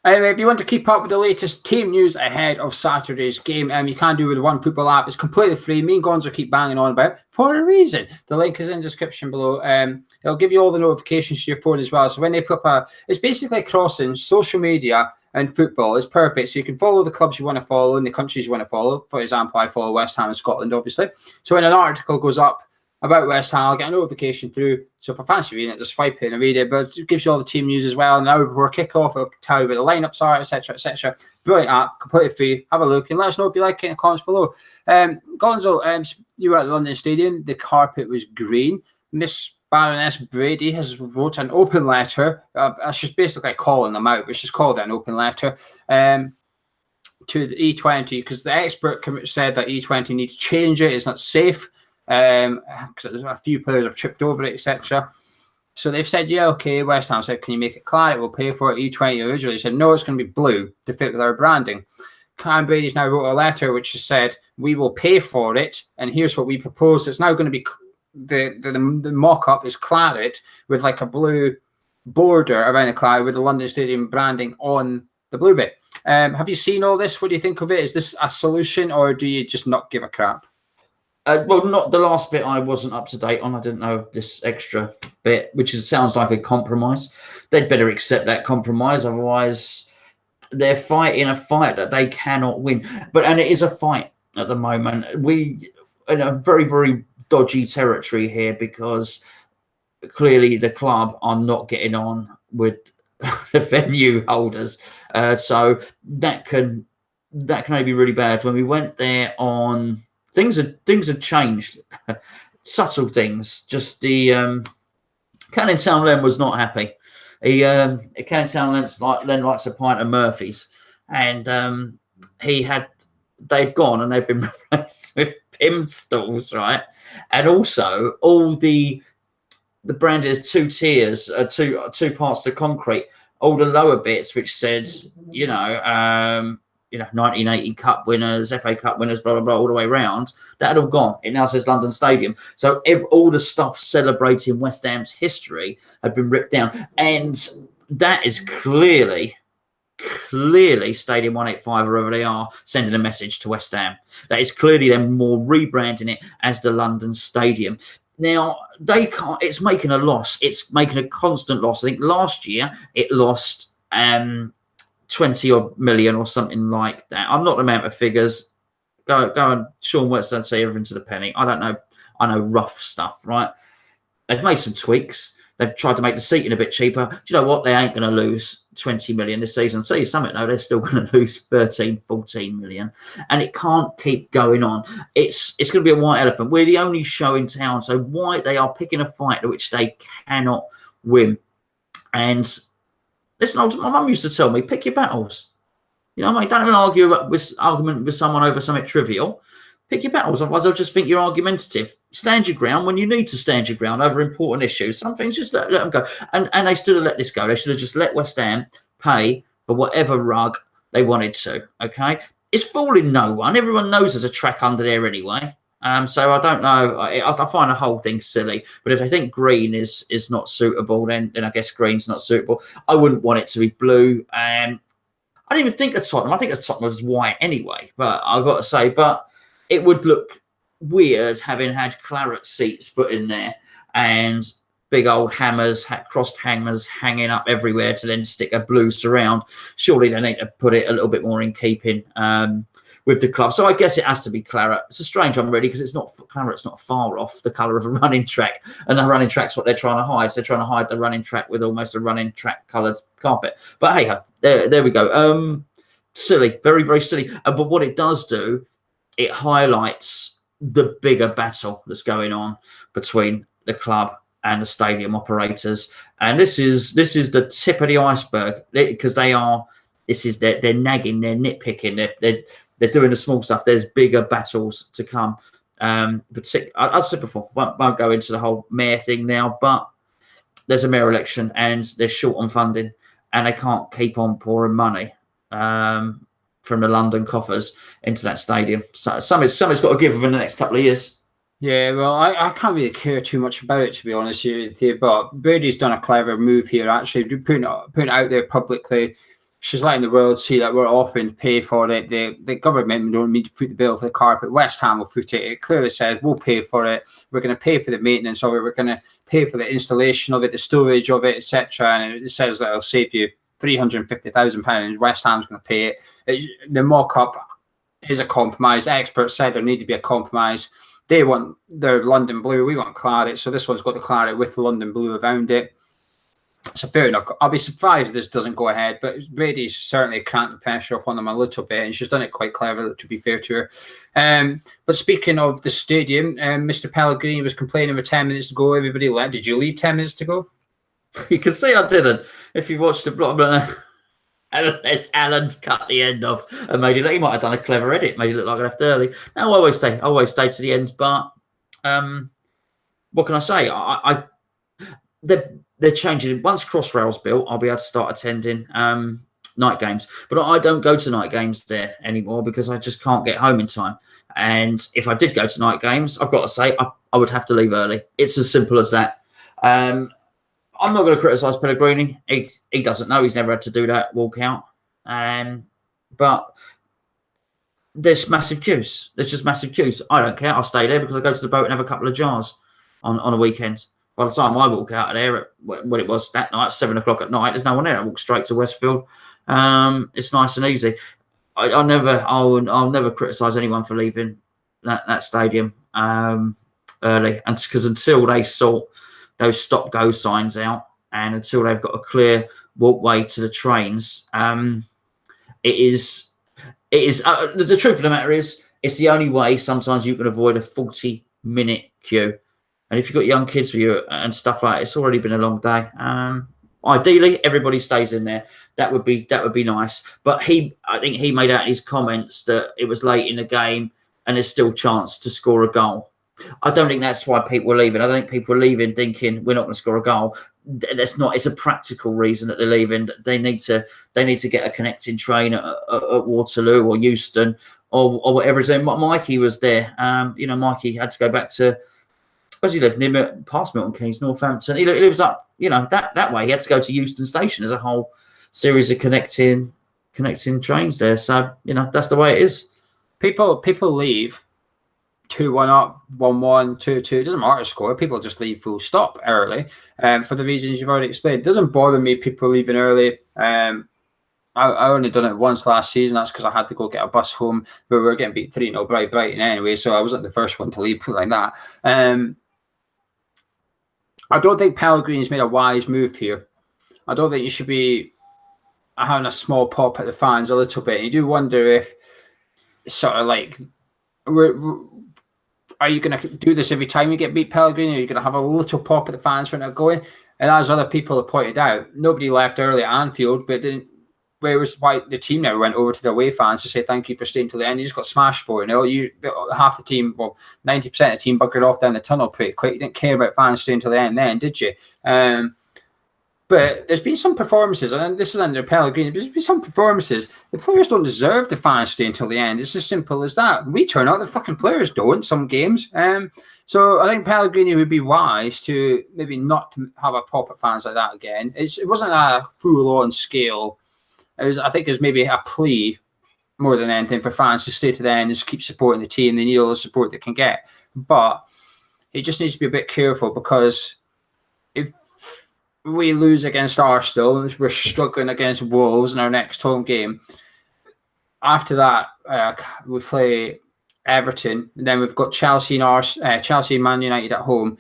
Anyway, if you want to keep up with the latest team news ahead of Saturday's game, you can do with the One Football app. It's completely free. Me and Gonzo keep banging on about it for a reason. The link is in the description below. It'll give you all the notifications to your phone as well. So when they put it's basically crossing social media and football. It's perfect. So you can follow the clubs you want to follow and the countries you want to follow. For example, I follow West Ham in Scotland, obviously. So when an article goes up about West Ham, I'll get a notification through. So if I fancy reading it, just swipe it and read it. But it gives you all the team news as well. And now before kickoff, it'll tell you where the lineups are, etc., etc. Brilliant app, completely free. Have a look and let us know if you like it in the comments below. Gonzo, you were at the London Stadium. The carpet was green. Miss Baroness Brady has wrote an open letter. She's basically calling them out, but she's called it an open letter to the E20, because the expert said that E20 needs to change it. It's not safe. Because a few players have tripped over it, etc. So they've said, yeah, okay. West Ham said, "Can you make it claret? We'll pay for it." E20 originally said, "No, it's going to be blue to fit with our branding." Cam Brady's now wrote a letter which has said, "We will pay for it, and here's what we propose." It's now going to be the mock-up is claret with like a blue border around the claret with the London Stadium branding on the blue bit. Have you seen all this? What do you think of it? Is this a solution, or do you just not give a crap? Well, not the last bit. I wasn't up to date on. I didn't know this extra bit, which sounds like a compromise. They'd better accept that compromise, otherwise they're fighting a fight that they cannot win. And it is a fight at the moment. We in a very, very dodgy territory here, because clearly the club are not getting on with the venue holders. So that can only be really bad. When we went there on. Things have changed, subtle things. Just the Canning Town Len was not happy. Canning Town Len likes a pint of Murphy's, and they'd gone and they've been replaced with Pim stalls, right? And also all the brand is 2 tiers, two parts to concrete. All the lower bits which said, 1980 Cup winners, FA Cup winners, blah, blah, blah, all the way around. That had all gone. It now says London Stadium. So all the stuff celebrating West Ham's history had been ripped down. And that is clearly Stadium 185, wherever they are, sending a message to West Ham. That is clearly them more rebranding it as the London Stadium. Now, they can't, it's making a loss. It's making a constant loss. I think last year it lost 20 odd million or something like that. I'm not the amount of figures. Go and Sean Whetstone say everything to the penny. I don't know. I know rough stuff, right? They've made some tweaks. They've tried to make the seating a bit cheaper. Do you know what? They ain't going to lose 20 million this season. I'll tell you something, though. They're still going to lose 13, 14 million. And it can't keep going on. It's going to be a white elephant. We're the only show in town. So why they are picking a fight which they cannot win. And listen, my mum used to tell me, pick your battles. You know, I mean, don't even argument with someone over something trivial. Pick your battles, otherwise they'll just think you're argumentative. Stand your ground when you need to stand your ground over important issues. Some things just let them go. And they still have let this go. They should have just let West Ham pay for whatever rug they wanted to, okay? It's fooling no one. Everyone knows there's a track under there anyway. So I don't know. I find the whole thing silly. But if they think green is not suitable, then I guess green's not suitable. I wouldn't want it to be blue. I didn't even think of Tottenham. I think Tottenham was white anyway. But I've got to say, it would look weird having had claret seats put in there and big old hammers, crossed hammers hanging up everywhere to then stick a blue surround. Surely they need to put it a little bit more in keeping with the club. So I guess it has to be claret. It's a strange one, really, because claret's not far off the colour of a running track. And the running track's what they're trying to hide. So they're trying to hide the running track with almost a running track coloured carpet. But hey, there we go. Silly, very, very silly. But what it does do, it highlights the bigger battle that's going on between the club and the stadium operators. And this is the tip of the iceberg, because they're nagging, they're nitpicking, they're doing the small stuff. There's bigger battles to come. But I said before, won't go into the whole mayor thing now, but there's a mayor election and they're short on funding and they can't keep on pouring money from the London coffers into that stadium. So something's got to give within the next couple of years. Yeah, well, I can't really care too much about it, to be honest with you. But Brady's done a clever move here, actually, putting it out there publicly. She's letting the world see that we're offering to pay for it. The government don't need to put the bill for the carpet. West Ham will put it. It clearly says we'll pay for it. We're going to pay for the maintenance of it. We're going to pay for the installation of it, the storage of it, etc. And it says that it'll save you £350,000. West Ham's going to pay it. The mock-up is a compromise. Experts said there need to be a compromise. They want their London blue. We want claret. So this one's got the claret with the London blue around it. So fair enough. I'll be surprised if this doesn't go ahead. But Brady's certainly cranked the pressure up on them a little bit. And she's done it quite clever, to be fair to her. But speaking of the stadium, Mr. Pellegrini was complaining with 10 minutes to go. Everybody left. Did you leave 10 minutes to go? You can see I didn't. If you watched the blog, unless Alan's cut the end off and made it look, he might have done a clever edit, made it look like I left early. No, I always stay to the end. But what can I say? They're changing. Once Crossrail's built, I'll be able to start attending night games. But I don't go to night games there anymore because I just can't get home in time. And if I did go to night games, I've got to say I would have to leave early. It's as simple as that. I'm not going to criticise Pellegrini. He doesn't know. He's never had to do that walkout. But there's massive queues. There's just massive queues. I don't care. I'll stay there because I go to the boat and have a couple of jars on a weekend. By the time I walk out of there, when it was that night, 7 o'clock at night, there's no one there. I walk straight to Westfield. It's nice and easy. I'll never criticise anyone for leaving that stadium early, and because until they sort those stop-go signs out, and until they've got a clear walkway to the trains, it is the truth of the matter is it's the only way sometimes you can avoid a 40-minute queue. And if you've got young kids with you and stuff like that, it's already been a long day. Ideally, everybody stays in there. That would be nice. But I think he made out in his comments that it was late in the game and there's still a chance to score a goal. I don't think that's why people are leaving. I don't think people are leaving thinking we're not going to score a goal. That's not. It's a practical reason that they're leaving. They need to get a connecting train at Waterloo or Euston or whatever it is. Mikey was there. Mikey had to go back to. Where does he live? Near past Milton Keynes, Northampton. He lives up you know, that way. He had to go to Euston Station. There's a whole series of connecting trains there. So, you know, that's the way it is. People leave 2-1 up, 1-1, 2-2. It doesn't matter the score. People just leave full stop early, for the reasons you've already explained. It doesn't bother me people leaving early. I only done it once last season. That's because I had to go get a bus home. But we were getting beat 3-0 Brighton anyway, so I wasn't the first one to leave like that. I don't think Pellegrini's made a wise move here. I don't think you should be having a small pop at the fans a little bit. You do wonder if sort of like, are you going to do this every time you get beat, Pellegrini? Are you going to have a little pop at the fans for not going? And as other people have pointed out, nobody left early at Anfield, but didn't. Where was why the team never went over to the away fans to say thank you for staying till the end? You just got smashed for it. Half the team, well, 90% of the team buggered off down the tunnel pretty quick. You didn't care about fans staying till the end then, did you? But there's been some performances, and this is under Pellegrini, there's been some performances. The players don't deserve the fans staying till the end. It's as simple as that. We turn out, the fucking players don't, some games. So I think Pellegrini would be wise to maybe not have a pop at fans like that again. It wasn't a full-on scale. I think it was maybe a plea more than anything for fans to stay to the end and just keep supporting the team. They need all the support they can get. But he just needs to be a bit careful, because if we lose against Arsenal and we're struggling against Wolves in our next home game, after that we play Everton, and then we've got Chelsea and Man United at home.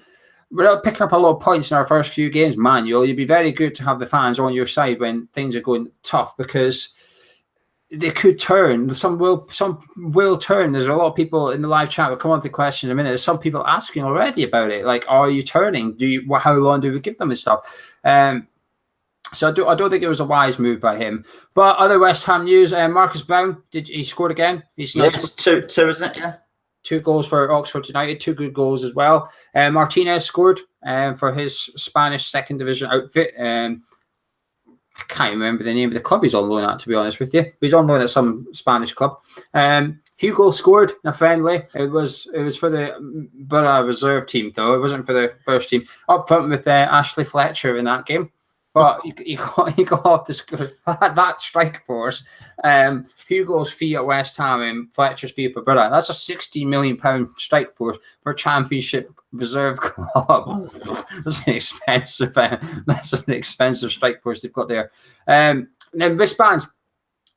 We're picking up a lot of points in our first few games, Manuel. You'd be very good to have the fans on your side when things are going tough, because they could turn. Some will turn. There's a lot of people in the live chat. We'll come on to the question in a minute. There's some people asking already about it. Like, are you turning? How long do we give them and stuff? So I don't think it was a wise move by him. But other West Ham news: Marcus Brown, he scored again? Yes, two, isn't it? Yeah. 2 goals for Oxford United, 2 good goals as well. Martinez scored for his Spanish second division outfit. I can't remember the name of the club he's on loan at, to be honest with you. He's on loan at some Spanish club. Hugo scored in a friendly. It was for the Borough reserve team, though. It wasn't for the first team. Up front with Ashley Fletcher in that game. But you got off that strike force. Hugo's fee at West Ham and Fletcher's fee for Borough. That's a £16 million strike force for a Championship reserve club. That's an expensive strike force they've got there. And then wristbands.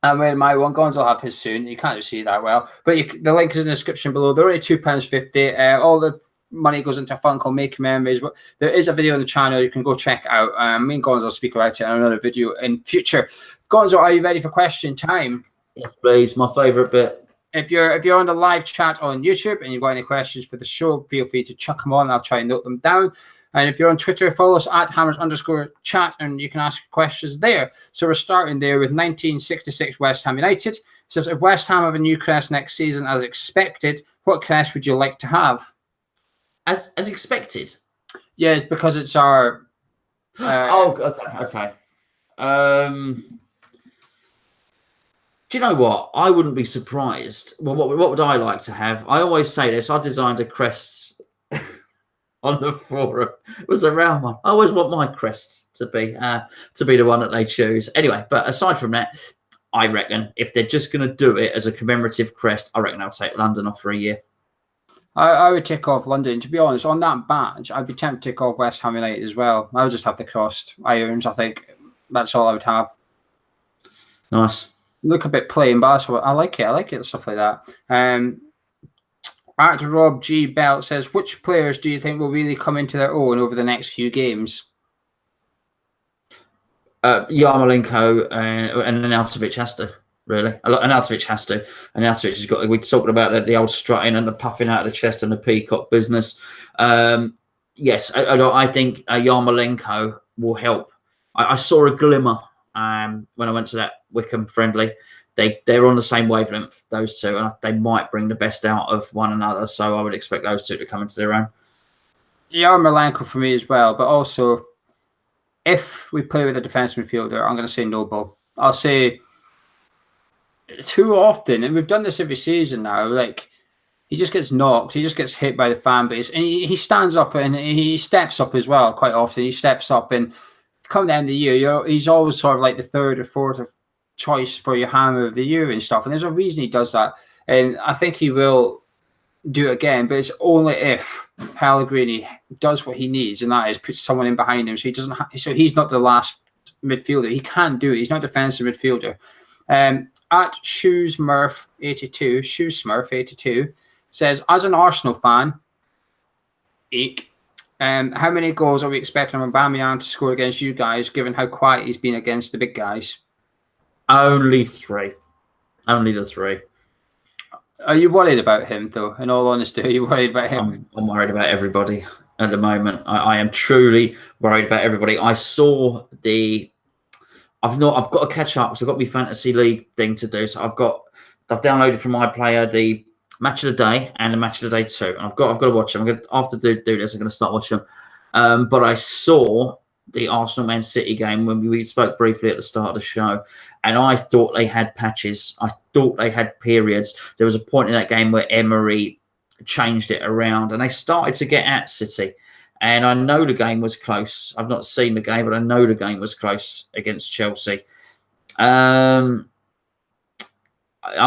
I'm wearing my one. Gonzo will have his soon. You can't really see it that well, but the link is in the description below. They're only £2.50. All the money goes into a fund called Making Memories. But there is a video on the channel you can go check out. Me and Gonzo will speak about it in another video in future. Gonzo, are you ready for question time? Yes, please. My favourite bit. If you're on the live chat on YouTube and you've got any questions for the show, feel free to chuck them on. I'll try and note them down. And if you're on Twitter, follow us at @hammers_chat, and you can ask questions there. So we're starting there with 1966 West Ham United. It says, if West Ham have a new crest next season as expected, what crest would you like to have? As expected? Yeah, it's because it's our... okay. Do you know what? I wouldn't be surprised. Well, what would I like to have? I always say this. I designed a crest on the forum. It was a round one. I always want my crest to be the one that they choose. Anyway, but aside from that, I reckon if they're just going to do it as a commemorative crest, I reckon I'll take London off for a year. I would tick off London. To be honest, on that badge, I'd be tempted to tick off West Ham United as well. I would just have the crossed irons. I think that's all I would have. Nice. Look a bit plain, but that's what I like it. I like it, stuff like that. Actor Rob G. Belt says, which players do you think will really come into their own over the next few games? Yarmolenko and Arnautovic has to. Really, Arnautovic has to. Arnautovic has got. We're talking about the old strutting and the puffing out of the chest and the peacock business. Yes, I think Yarmolenko will help. I saw a glimmer when I went to that Wickham friendly. They're on the same wavelength, those two, and they might bring the best out of one another. So I would expect those two to come into their own. Yarmolenko for me as well, but also if we play with a defensive midfielder, I'm going to say Noble. I'll say. Too often, and we've done this every season now, like he just gets knocked. He just gets hit by the fan base, and he stands up and he steps up as well. Quite often, he steps up and come the end of the year, he's always sort of like the third or fourth choice for your hammer of the year and stuff. And there's a reason he does that, and I think he will do it again. But it's only if Pellegrini does what he needs, and that is put someone in behind him, so he doesn't. So he's not the last midfielder. He can't do it. He's not a defensive midfielder. At Shoesmurf82 says, as an Arsenal fan, how many goals are we expecting Aubameyang to score against you guys, given how quiet he's been against the big guys? Only 3. Only the 3. Are you worried about him, though? In all honesty, are you worried about him? I'm worried about everybody at the moment. I am truly worried about everybody. I saw the... I've got to catch up because I've got my fantasy league thing to do. So I've downloaded from my player the match of the day and the match of the day 2. And I've got to watch them. After do this, I'm going to start watching them. But I saw the Arsenal Man City game when we spoke briefly at the start of the show, and I thought they had patches. I thought they had periods. There was a point in that game where Emery changed it around, and they started to get at City. And I know the game was close. I've not seen the game, but I know the game was close against Chelsea. I'm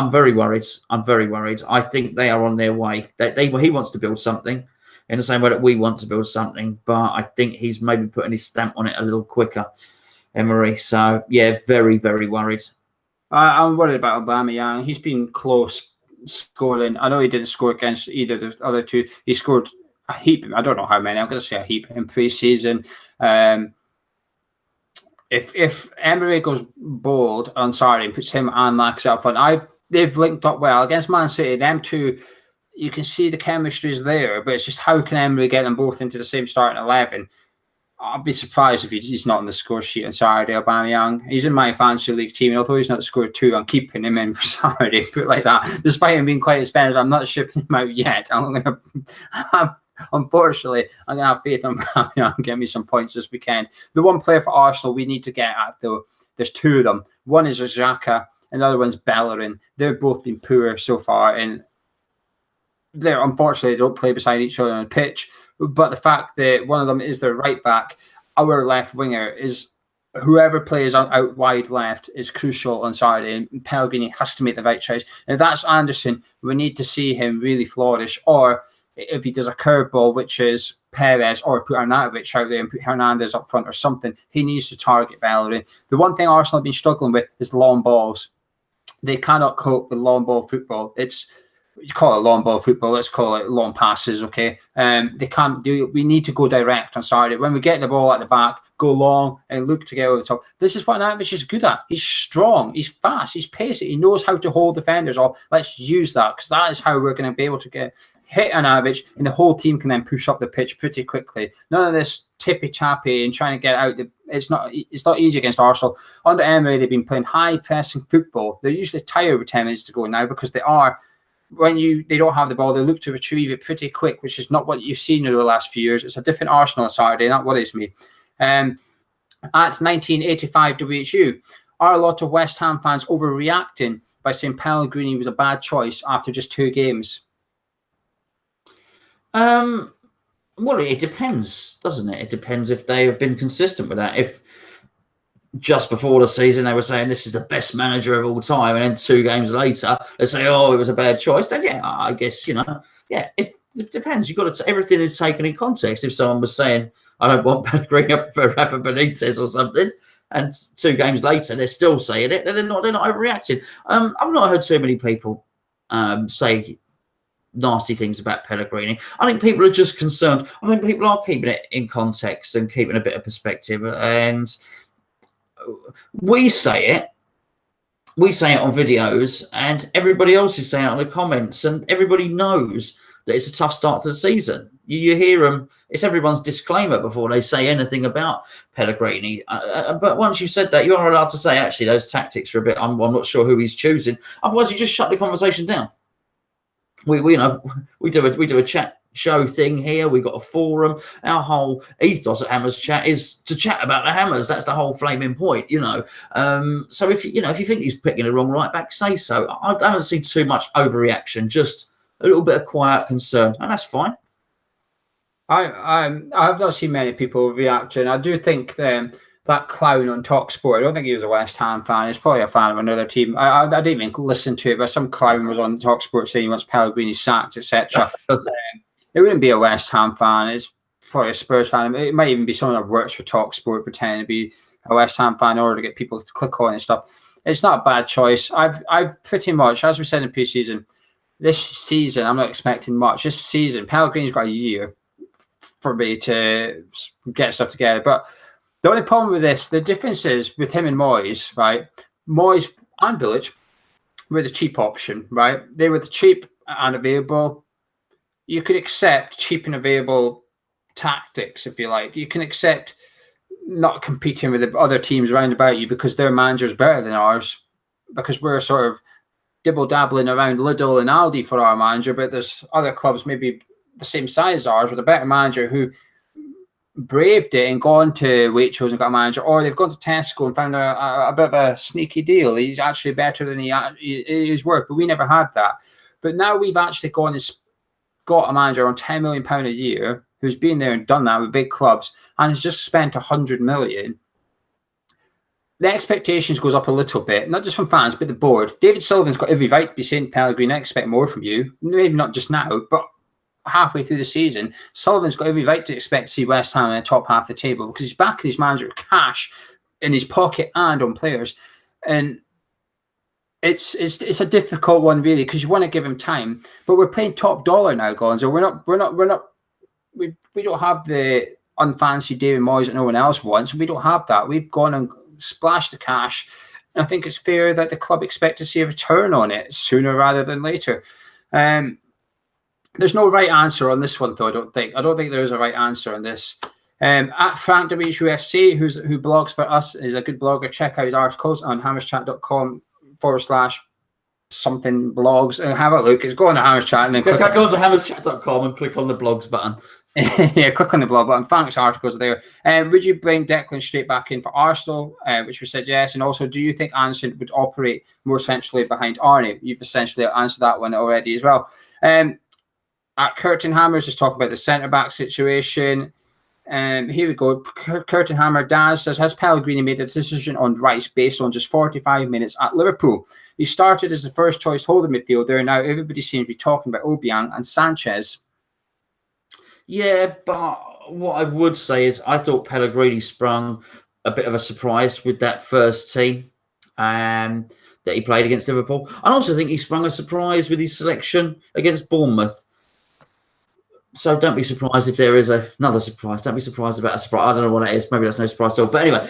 very worried. I'm very worried. I think they are on their way. He wants to build something in the same way that we want to build something, but I think he's maybe putting his stamp on it a little quicker, Emery. So, yeah, very, very worried. I'm worried about Aubameyang. He's been close scoring. I know he didn't score against either of the other two. He scored a heap. I don't know how many. I'm going to say a heap in pre-season. If Emery goes bold on Saturday and puts him and Lax up front, they've linked up well against Man City. Them two, you can see the chemistry is there, but it's just how can Emery get them both into the same starting 11? I'd be surprised if he's not on the score sheet on Saturday. Aubameyang, he's in my fantasy league team, and although he's not scored 2, I'm keeping him in for Saturday. Put it like that, despite him being quite expensive, I'm not shipping him out yet. Unfortunately, I'm going to have faith on Aubameyang and get me some points this weekend. The one player for Arsenal we need to get at, though, there's 2 of them. One is Xhaka, and the other one's Bellerin. They've both been poor so far, and unfortunately, they don't play beside each other on the pitch. But the fact that one of them is their right back, our left winger, is whoever plays out wide left is crucial on Saturday, and Pellegrini has to make the right choice. And if that's Anderson, we need to see him really flourish. Or if he does a curveball, which is Perez, or put Arnautovic out there and put Hernandez up front or something, he needs to target Bellerin. The one thing Arsenal have been struggling with is long balls. They cannot cope with long ball football. You call it long ball football, let's call it long passes, okay? They can't do it. We need to go direct on Saturday. When we get the ball at the back, go long and look to get over the top. This is what Arnautovic is good at. He's strong, he's fast, he's pacey, he knows how to hold defenders off. Let's use that, because that is how we're going to be able to hit Arnautovic, and the whole team can then push up the pitch pretty quickly. None of this tippy-tappy and trying to get out. It's not easy against Arsenal. Under Emery, they've been playing high-pressing football. They're usually tired with 10 minutes to go now, because they don't have the ball, they look to retrieve it pretty quick, which is not what you've seen over the last few years. It's a different Arsenal on Saturday, and that worries me. At 1985 WHU, are a lot of West Ham fans overreacting by saying Pellegrini was a bad choice after just 2 games? Well, it depends, doesn't it? It depends if they have been consistent with that. If just before the season they were saying this is the best manager of all time, and then 2 games later they say, oh, it was a bad choice, then yeah, I guess, it depends. You've got to, everything is taken in context. If someone was saying, I don't want Pellegrini, I prefer Rafa Benitez or something, and 2 games later they're still saying it, then they're not overreacting. I've not heard too many people say nasty things about Pellegrini. I think people are just concerned. I think people are keeping it in context and keeping a bit of perspective, and we say it on videos, and everybody else is saying it on the comments, and everybody knows that it's a tough start to the season. You hear them, it's everyone's disclaimer before they say anything about Pellegrini. But once you've said that, you are allowed to say, actually, those tactics are a bit, I'm not sure who he's choosing. Otherwise, you just shut the conversation down. We do a chat show thing here. We've got a forum. Our whole ethos at Hammers Chat is to chat about the Hammers. That's the whole flaming point, So if you think he's picking the wrong right back, say so. I don't see too much overreaction. Just a little bit of quiet concern, and that's fine. I have not seen many people reacting. I do think that clown on TalkSport, I don't think he was a West Ham fan. He's probably a fan of another team. I didn't even listen to it, but some clown was on TalkSport saying he wants Pellegrini sacked, etc. It wouldn't be a West Ham fan. It's probably a Spurs fan. It might even be someone that works for TalkSport pretending to be a West Ham fan in order to get people to click on it and stuff. It's not a bad choice. I've pretty much, as we said in pre-season, this season I'm not expecting much. This season, Pellegrini's got a year for me to get stuff together. But the only problem with this, the difference is with him and Moyes, right? Moyes and Bilic were the cheap option, right? They were the cheap and available. You could accept cheap and available tactics, if you like. You can accept not competing with the other teams around about you because their manager's better than ours, because we're sort of dibble-dabbling around Lidl and Aldi for our manager, but there's other clubs maybe the same size as ours with a better manager who braved it and gone to Waitrose and got a manager, or they've gone to Tesco and found a bit of a sneaky deal. He's actually better than he is worth, but we never had that. But now we've actually gone and got a manager on £10 million a year who's been there and done that with big clubs and has just spent 100 million. The expectations goes up a little bit, not just from fans, but the board. David Sullivan's got every right to be saying, Pellegrini, I expect more from you. Maybe not just now, but halfway through the season, Sullivan's got every right to expect to see West Ham in the top half of the table because he's backing his manager with cash in his pocket and on players. And it's a difficult one really because you want to give him time, but we're playing top dollar now, Gonzo. We don't have the unfancy David Moyes that no one else wants. We don't have that. We've gone and splashed the cash. And I think it's fair that the club expect to see a return on it sooner rather than later. There's no right answer on this one, though. I don't think there is a right answer on this. At Frank WHUFC, who blogs for us, is a good blogger. Check out his articles on hammerschat.com/something blogs and have a look. It's go on to Hammerschat and then go to hammerschat.com and click on the blogs button. Yeah, click on the blog button. Frank's articles are there. Would you bring Declan straight back in for Arsenal? Which we said yes. And also, do you think Anderson would operate more centrally behind Arnie? You've essentially answered that one already as well. At Curtin Hammers is talking about the centre-back situation. Here we go. Curtin Hammer Daz says, has Pellegrini made a decision on Rice based on just 45 minutes at Liverpool? He started as the first choice holding midfielder. Now everybody seems to be talking about Obiang and Sanchez. Yeah, but what I would say is I thought Pellegrini sprung a bit of a surprise with that first team that he played against Liverpool. I also think he sprung a surprise with his selection against Bournemouth. So don't be surprised if there is another surprise. Don't be surprised about a surprise. I don't know what it is. Maybe that's no surprise at all. But anyway,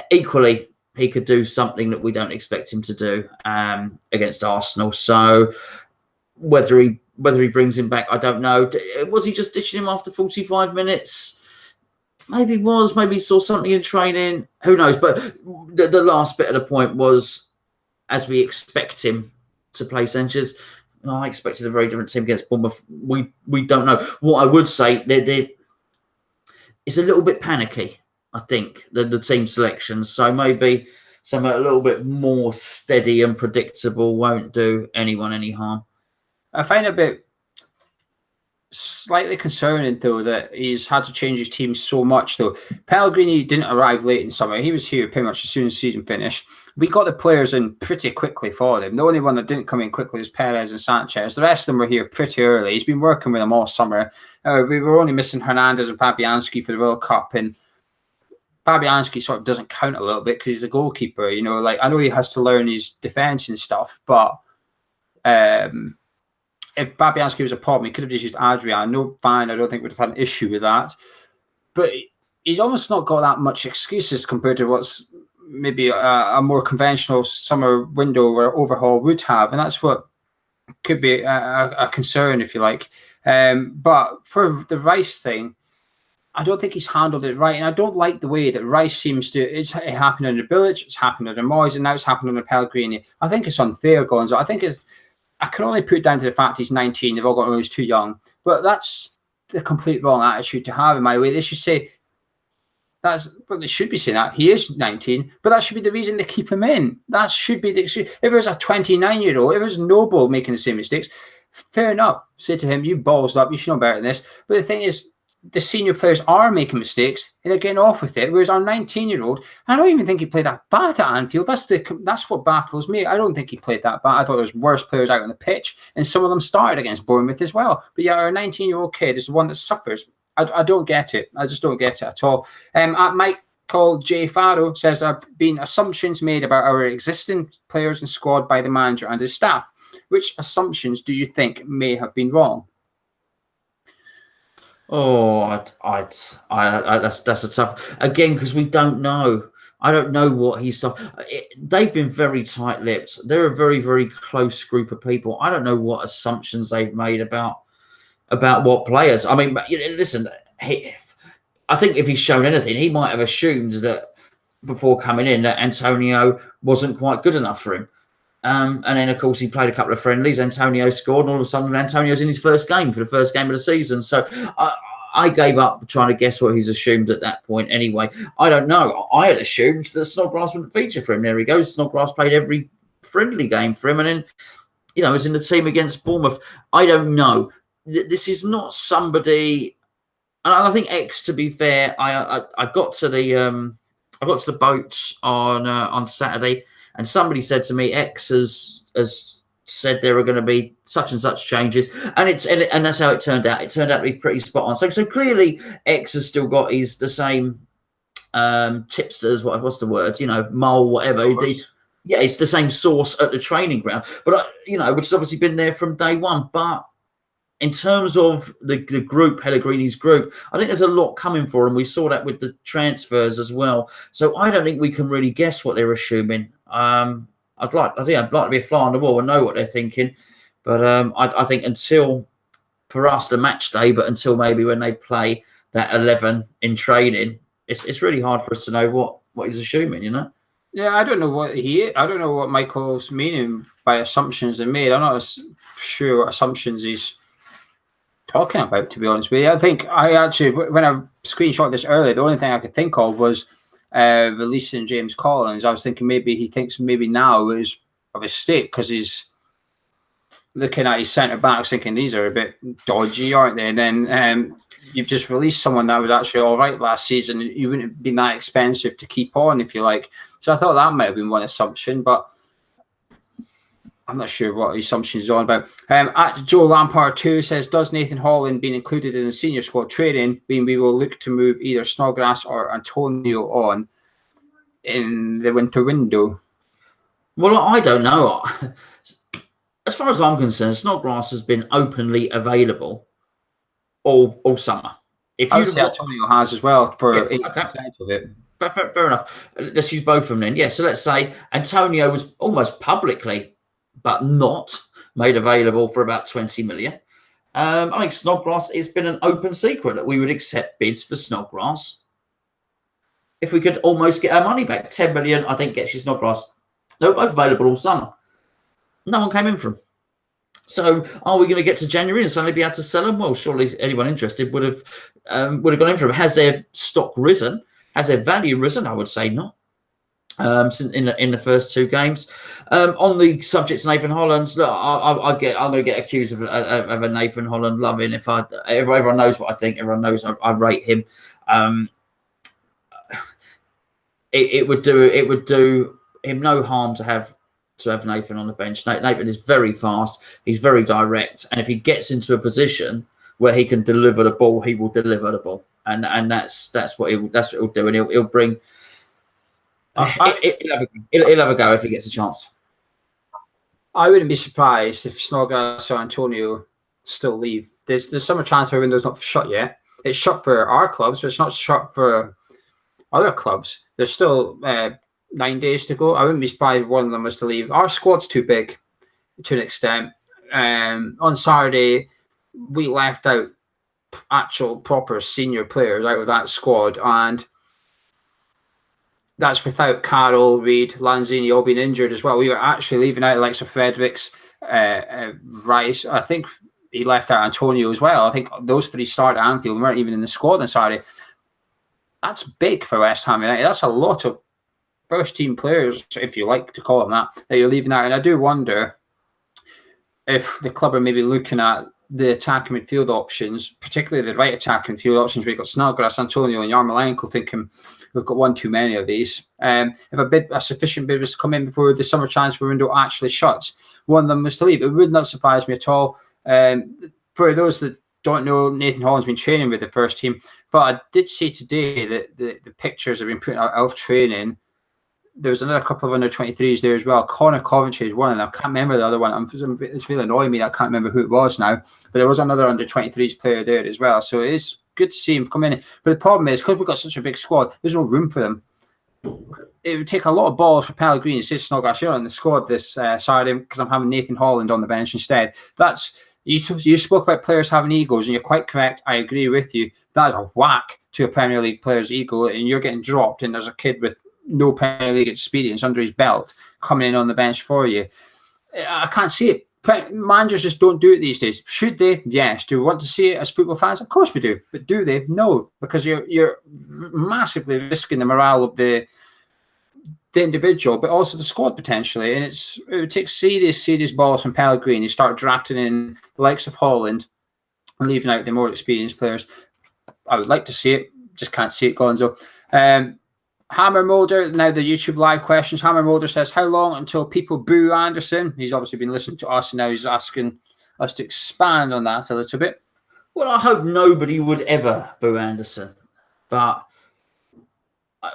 equally, he could do something that we don't expect him to do against Arsenal. So whether he brings him back, I don't know. Was he just ditching him after 45 minutes? Maybe he was. Maybe he saw something in training. Who knows? But the last bit of the point was, as we expect him to play Sanchez, I expected a very different team against Bournemouth. We don't know. What I would say, it's a little bit panicky, I think, the team selections. So maybe something a little bit more steady and predictable won't do anyone any harm. I find it a bit slightly concerning, though, that he's had to change his team so much, though. Pellegrini didn't arrive late in summer. He was here pretty much as soon as the season finished. We got the players in pretty quickly for him. The only one that didn't come in quickly was Perez and Sanchez. The rest of them were here pretty early. He's been working with them all summer. We were only missing Hernandez and Fabianski for the World Cup, and Fabianski sort of doesn't count a little bit because he's a goalkeeper. You know, like I know he has to learn his defence and stuff, but if Fabianski was a problem, he could have just used Adrian. No, fine. I don't think we'd have had an issue with that. But he's almost not got that much excuses compared to what's maybe a more conventional summer window or overhaul would have. And that's what could be a concern, if you like. But for the Rice thing, I don't think he's handled it right. And I don't like the way that Rice seems to, it happened under Bilic, it's happened under Moyes, and now it's happened under Pellegrini. I think it's unfair, Gonzo. I can only put it down to the fact he's 19. They've all got him he's too young. But that's the complete wrong attitude to have in my way. They should say, they should be saying that. He is 19, but that should be the reason they keep him in. That should be the excuse. If it was a 29-year-old, if it was Noble making the same mistakes, fair enough. Say to him, you balls up, you should know better than this. But the thing is, the senior players are making mistakes and they're getting off with it. Whereas our 19-year-old, I don't even think he played that bad at Anfield. That's what baffles me. I don't think he played that bad. I thought there was worse players out on the pitch, and some of them started against Bournemouth as well. But yeah, our 19-year-old kid is the one that suffers. I don't get it. I just don't get it at all. Michael J. Farrow says there have been assumptions made about our existing players and squad by the manager and his staff. Which assumptions do you think may have been wrong? Oh, that's a tough again because we don't know. I don't know what he's done. They've been very tight-lipped. They're a very, very close group of people. I don't know what assumptions they've made about what players. I mean, listen, I think if he's shown anything, he might have assumed that before coming in that Antonio wasn't quite good enough for him. And then, of course, he played a couple of friendlies. Antonio scored, and all of a sudden, Antonio's in his first game for the first game of the season. So I gave up trying to guess what he's assumed at that point anyway. I don't know. I had assumed that Snodgrass wouldn't feature for him. There he goes. Snodgrass played every friendly game for him, and then, was in the team against Bournemouth. I don't know. This is not somebody... And I think X, to be fair, I got to the boats on Saturday, and somebody said to me, X has said there are going to be such and such changes, and that's how it turned out. It turned out to be pretty spot on. So clearly, X has still got the same tipsters. What's the word? Mole, whatever. It's the same source at the training ground, but which has obviously been there from day one. But in terms of the group, Pellegrini's group, I think there's a lot coming for him. We saw that with the transfers as well. So I don't think we can really guess what they're assuming. I'd like to be a fly on the wall and know what they're thinking. But I think until, for us, the match day, but until maybe when they play that 11 in training, it's really hard for us to know what he's assuming, Yeah, I don't know what Michael's meaning by assumptions are made. I'm not sure what assumptions he's talking about, to be honest with you. I think when I screenshot this earlier, the only thing I could think of was releasing James Collins. I was thinking maybe he thinks now is a mistake because he's looking at his centre backs thinking these are a bit dodgy, aren't they? And then you've just released someone that was actually all right last season. You wouldn't have been that expensive to keep on, if you like. So I thought that might have been one assumption, but I'm not sure what the assumption is on about. At Joe Lampard 2 says, does Nathan Holland being included in the senior squad training mean we will look to move either Snodgrass or Antonio on in the winter window? Well, I don't know. As far as I'm concerned, Snodgrass has been openly available all summer. I would say Antonio has as well for 80% of it. Fair enough. Let's use both of them then. Yeah, so let's say Antonio was almost publicly but not made available for about 20 million. I think Snodgrass, it's been an open secret that we would accept bids for Snodgrass if we could almost get our money back. 10 million, I think, gets you Snodgrass. They were both available all summer. No one came in for them. So are we going to get to January and suddenly be able to sell them? Well, surely anyone interested would have gone in for them. Has their stock risen? Has their value risen? I would say not. In the first two games. On the subject of Nathan Holland, look, I'm going to get accused of a Nathan Holland loving. Everyone knows what I think. Everyone knows I rate him. It would do him no harm to have Nathan on the bench. Nathan is very fast. He's very direct, and if he gets into a position where he can deliver the ball, he will deliver the ball, and that's what he'll do, and he'll bring. He'll have a go if he gets a chance. I wouldn't be surprised if Snodgrass or Antonio still leave. There's summer transfer window's not shut yet. It's shut for our clubs, but it's not shut for other clubs. There's still 9 days to go. I wouldn't be surprised if one of them was to leave. Our squad's too big to an extent. On Saturday, we left out actual proper senior players out of that squad, and that's without Carroll, Reid, Lanzini all being injured as well. We were actually leaving out Alexa Fredericks, Rice. I think he left out Antonio as well. I think those three started at Anfield and weren't even in the squad on Saturday. That's big for West Ham United. That's a lot of first-team players, if you like to call them that you're leaving out. And I do wonder if the club are maybe looking at the attacking midfield options, particularly the right attacking midfield options, where you've got Snodgrass, Antonio, and Yarmolenko, thinking we've got one too many of these. If a sufficient bid was to come in before the summer transfer window actually shuts, one of them was to leave. It would not surprise me at all. For those that don't know, Nathan Holland's been training with the first team, but I did see today that the pictures have been put out of training. There was another couple of under-23s there as well. Connor Coventry is one of them. I can't remember the other one. It's really annoying me that I can't remember who it was now. But there was another under-23s player there as well. So it is good to see him come in. But the problem is, because we've got such a big squad, there's no room for them. It would take a lot of balls for Pellegrini to say, Snodgrass, you're on the squad this Saturday because I'm having Nathan Holland on the bench instead. You spoke about players having egos, and you're quite correct. I agree with you. That is a whack to a Premier League player's ego, and you're getting dropped, and there's a kid with no Premier League experience under his belt coming in on the bench for you. I can't see it. Managers just don't do it these days. Should they? Yes. Do we want to see it as football fans? Of course we do. But do they? No, because you're massively risking the morale of the individual, but also the squad potentially. And it would take serious balls from Pellegrini. Start drafting in the likes of Holland and leaving out the more experienced players. I would like to see it. Just can't see it, Gonzo. Hammer Mulder, now the YouTube live questions. Hammer Mulder says, how long until people boo Anderson? He's obviously been listening to us, and now he's asking us to expand on that a little bit. Well, I hope nobody would ever boo Anderson. But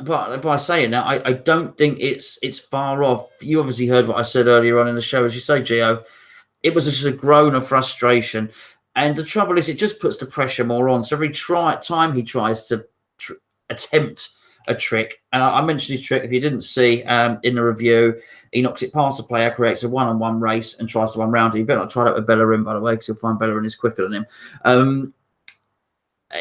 by saying that, I don't think it's far off. You obviously heard what I said earlier on in the show. As you say, Geo, it was just a groan of frustration. And the trouble is, it just puts the pressure more on. So every time he tries to attempt a trick, and I mentioned his trick, if you didn't see in the review, he knocks it past the player, creates a one-on-one race and tries to run round him. You better not try that with Bellerin, by the way, because you'll find Bellerin is quicker than him.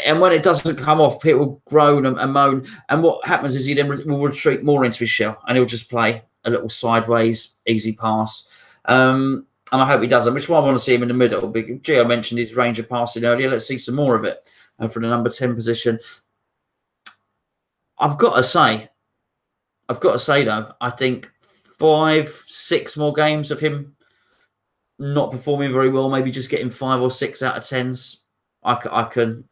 And when it doesn't come off, people groan and moan, and what happens is he then will retreat more into his shell, and he'll just play a little sideways easy pass, and I hope he doesn't, which is why I want to see him in the middle. Gio mentioned his range of passing earlier. Let's see some more of it for the number 10 position. I've got to say though, I think 5-6 more games of him not performing very well, maybe just getting 5 or 6 out of 10s. I can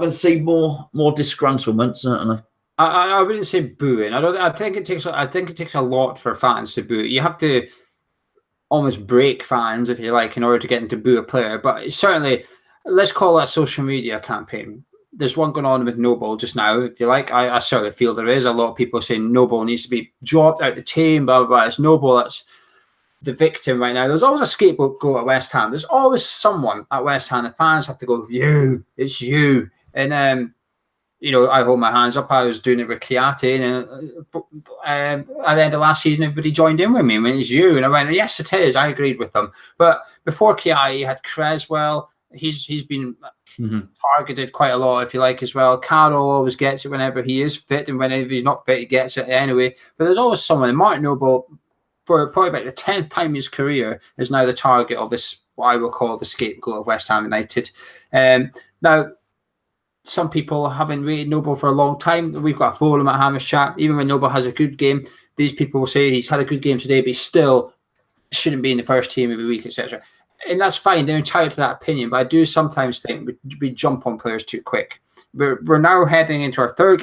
see more disgruntlement, certainly. I wouldn't say booing. I think it takes a lot for fans to boo. You have to almost break fans, if you like, in order to get them to boo a player. But certainly, let's call that social media campaign. There's one going on with Noble just now, if you like. I certainly feel there is a lot of people saying Noble needs to be dropped out the team, blah, blah, blah. It's Noble that's the victim right now. There's always a scapegoat go at West Ham. There's always someone at West Ham. The fans have to go, it's you. And, I hold my hands up. I was doing it with Chiati, and at the end of last season, everybody joined in with me. I mean, it's you. And I went, yes, it is. I agreed with them. But before Chiati, you had Creswell. He's been targeted quite a lot, if you like, as well. Carroll always gets it whenever he is fit, and whenever he's not fit, he gets it anyway. But there's always someone. Martin Noble, for probably about the 10th time in his career, is now the target of this, what I will call the scapegoat of West Ham United. Now, some people haven't rated Noble for a long time. We've got a forum at Hammers Chat. Even when Noble has a good game, these people will say he's had a good game today, but he still shouldn't be in the first team every week, etc. And that's fine. They're entitled to that opinion. But I do sometimes think we jump on players too quick. We're now heading into our third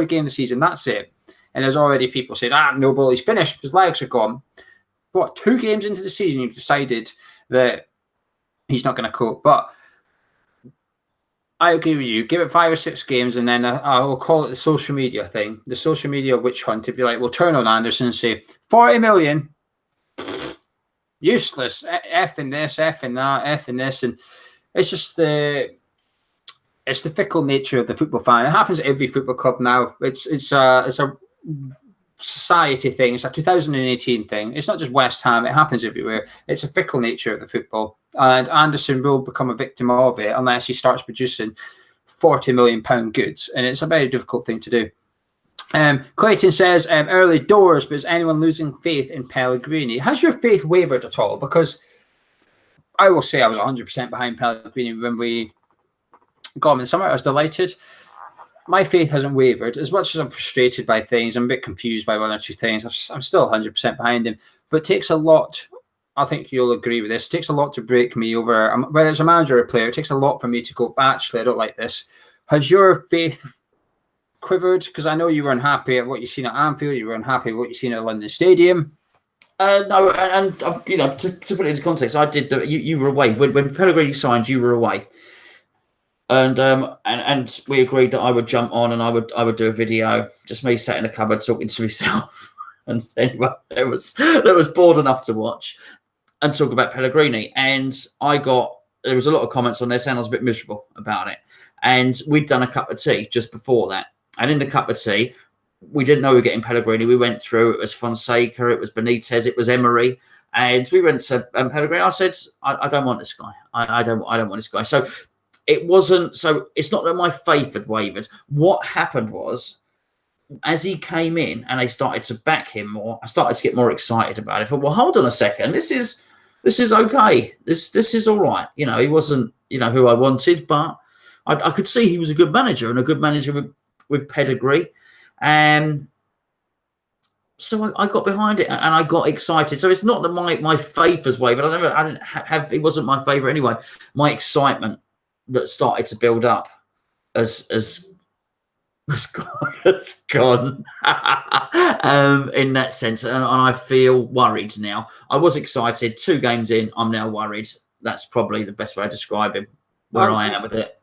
game of the season. That's it. And there's already people saying, Noble, he's finished. His legs are gone. What, 2 games into the season, you've decided that he's not going to cope. But I agree with you. Give it 5 or 6 games, and then I will call it the social media thing. The social media witch hunt. If you like, we'll turn on Anderson and say, 40 million. Useless, effing this, effing that, effing this, and it's just the fickle nature of the football fan. It happens at every football club now. It's a society thing. It's a 2018 thing. It's not just West Ham. It happens everywhere. It's a fickle nature of the football, and Anderson will become a victim of it unless he starts producing £40 million goods, and it's a very difficult thing to do. Clayton says early doors, but is anyone losing faith in Pellegrini? Has your faith wavered at all? Because I will say I was 100% behind Pellegrini when we got him in the summer. I was delighted. My faith hasn't wavered. As much as I'm frustrated by things, I'm a bit confused by 1 or 2 things, I'm still 100% behind him. But it takes a lot I think you'll agree with this. It takes a lot to break me over, whether it's a manager or a player. It takes a lot for me to go, actually, I don't like this. Has your faith quivered? Because I know you were unhappy at what you've seen at Anfield. You were unhappy at what you've seen at London Stadium. No, and you know, to put it into context, I did. You were away when Pellegrini signed. You were away, and we agreed that I would jump on and I would do a video, just me sat in a cupboard talking to myself. And anyway, it was bored enough to watch and talk about Pellegrini. And there was a lot of comments on there saying I was a bit miserable about it. And we'd done a cup of tea just before that. And in the cup of tea, we didn't know we were getting Pellegrini. We went through, it was Fonseca, it was Benitez, it was Emery. And we went to Pellegrini. I said, I don't want this guy. I don't want this guy. So it's not that my faith had wavered. What happened was, as he came in and they started to back him more, I started to get more excited about it. I thought, well, hold on a second. This is okay. This is all right. You know, he wasn't, who I wanted, but I could see he was a good manager and a good manager with pedigree. So I got behind it and I got excited. So it's not that my faith has wavered. It wasn't my favourite anyway. My excitement that started to build up as it's gone in that sense, and I feel worried now. I was excited. 2 games in, I'm now worried. That's probably the best way to describe him, where I am with it.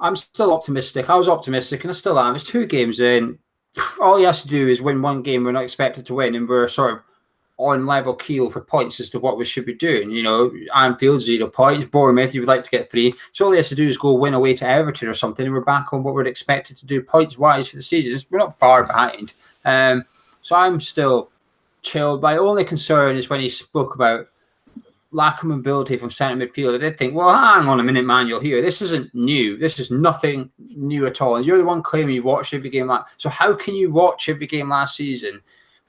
I'm still optimistic. I was optimistic, and I still am. It's 2 games in. All he has to do is win 1 game we're not expected to win, and we're sort of on level keel for points as to what we should be doing. Anfield 0 points, Bournemouth, you would like to get 3. So all he has to do is go win away to Everton or something, and we're back on what we're expected to do points-wise for the season. We're not far behind. So I'm still chilled. My only concern is when he spoke about lack of mobility from centre midfield. I did think, well, hang on a minute, Manuel, here. This isn't new. This is nothing new at all. And you're the one claiming you watched every game. So how can you watch every game last season,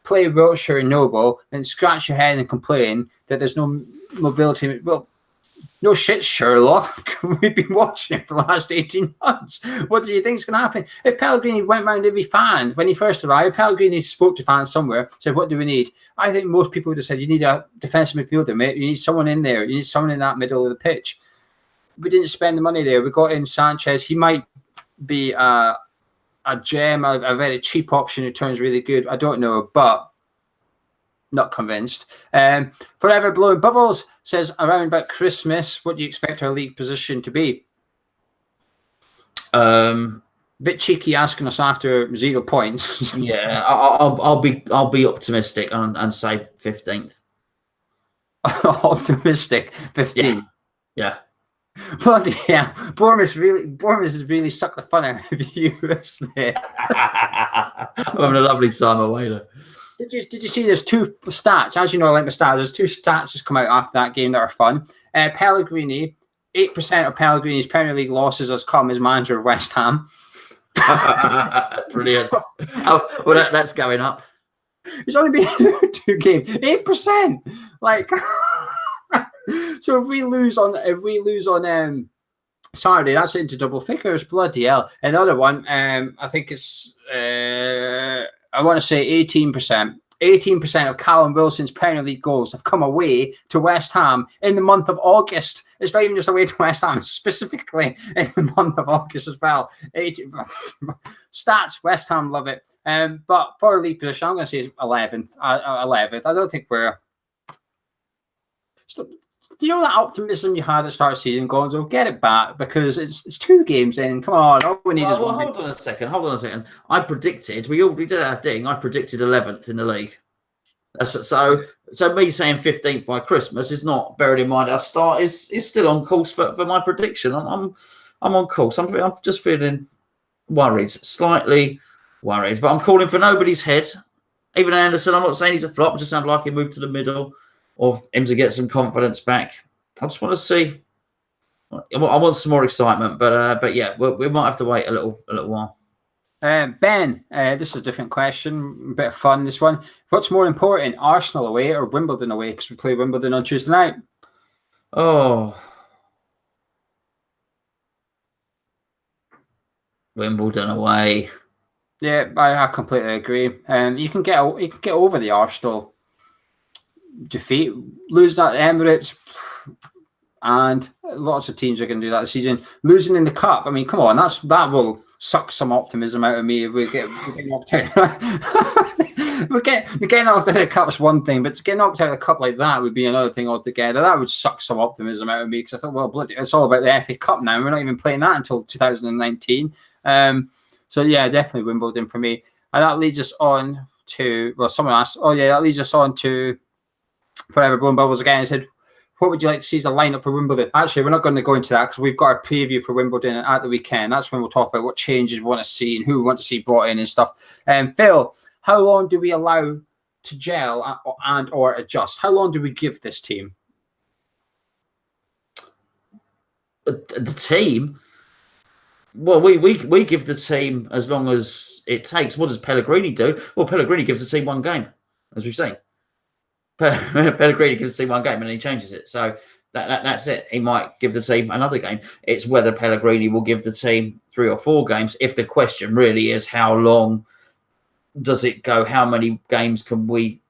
play Wiltshire and Noble, and scratch your head and complain that there's no mobility? Well, no shit, Sherlock. We've been watching it for the last 18 months. What do you think is going to happen? If Pellegrini went round every fan when he first arrived, Pellegrini spoke to fans somewhere, said, what do we need? I think most people would have said, you need a defensive midfielder, mate. You need someone in there. You need someone in that middle of the pitch. We didn't spend the money there. We got in Sanchez. He might be a gem, a very cheap option who turns really good. I don't know, but not convinced. Forever Blowing Bubbles says, around about Christmas, what do you expect our league position to be? Bit cheeky asking us after 0 points. Yeah, I'll be optimistic and say 15th. Optimistic 15th. Yeah. Bloody hell. Bournemouth has really sucked the fun out of you, isn't it? I'm having a lovely time away though. Did you see there's 2 stats? As you know, I like my stats. There's 2 stats that's come out after that game that are fun. Pellegrini, 8% of Pellegrini's Premier League losses has come as manager of West Ham. Brilliant. Well, that's going up. It's only been 2 games. 8%. Like, so if we lose on Saturday, that's into double figures. Bloody hell. Another one, I think it's I want to say 18%. 18% of Callum Wilson's Premier League goals have come away to West Ham in the month of August. It's not even just away to West Ham, specifically in the month of August as well. 18 stats, West Ham love it. But for a league position, I'm going to say 11th. 11th. I don't think we're... Do you know that optimism you had at the start of the season, Gonzo? Get it back, because it's 2 games in. Come on, all we need is one. Hold on a second. I predicted, we did our thing. I predicted 11th in the league. So me saying 15th by Christmas is not, bearing in mind our start is still on course for my prediction. I'm on course. I'm just feeling worried, slightly worried, but I'm calling for nobody's head. Even Anderson, I'm not saying he's a flop. I just sound like he moved to the middle, or him to get some confidence back. I just want to see. I want some more excitement, but yeah, we might have to wait a little while. Ben, this is a different question, a bit of fun. This one: what's more important, Arsenal away or Wimbledon away? Because we play Wimbledon on Tuesday night. Oh, Wimbledon away. Yeah, I completely agree. You can get over the Arsenal defeat, lose at the Emirates, and lots of teams are going to do that this season. Losing in the cup, I mean, come on, that will suck some optimism out of me. If we get knocked out. Getting knocked out of the cup's one thing, but to get knocked out of the cup like that would be another thing altogether. That would suck some optimism out of me, because I thought, well, bloody, it's all about the FA Cup now. We're not even playing that until 2019. So yeah, definitely Wimbledon for me. And that leads us on to, well, someone asked, that leads us on to Forever Blowing Bubbles again. I said, what would you like to see as a lineup for Wimbledon? Actually, we're not going to go into that because we've got a preview for Wimbledon at the weekend. That's when we'll talk about what changes we want to see and who we want to see brought in and stuff. Phil, how long do we allow to gel and or adjust? How long do we give this team? The team? Well, we give the team as long as it takes. What does Pellegrini do? Well, Pellegrini gives the team one game, as we've seen. Pellegrini gives the team one game and he changes it. So that's it. He might give the team another game. It's whether Pellegrini will give the team 3 or 4 games. If the question really is how long does it go, how many games can we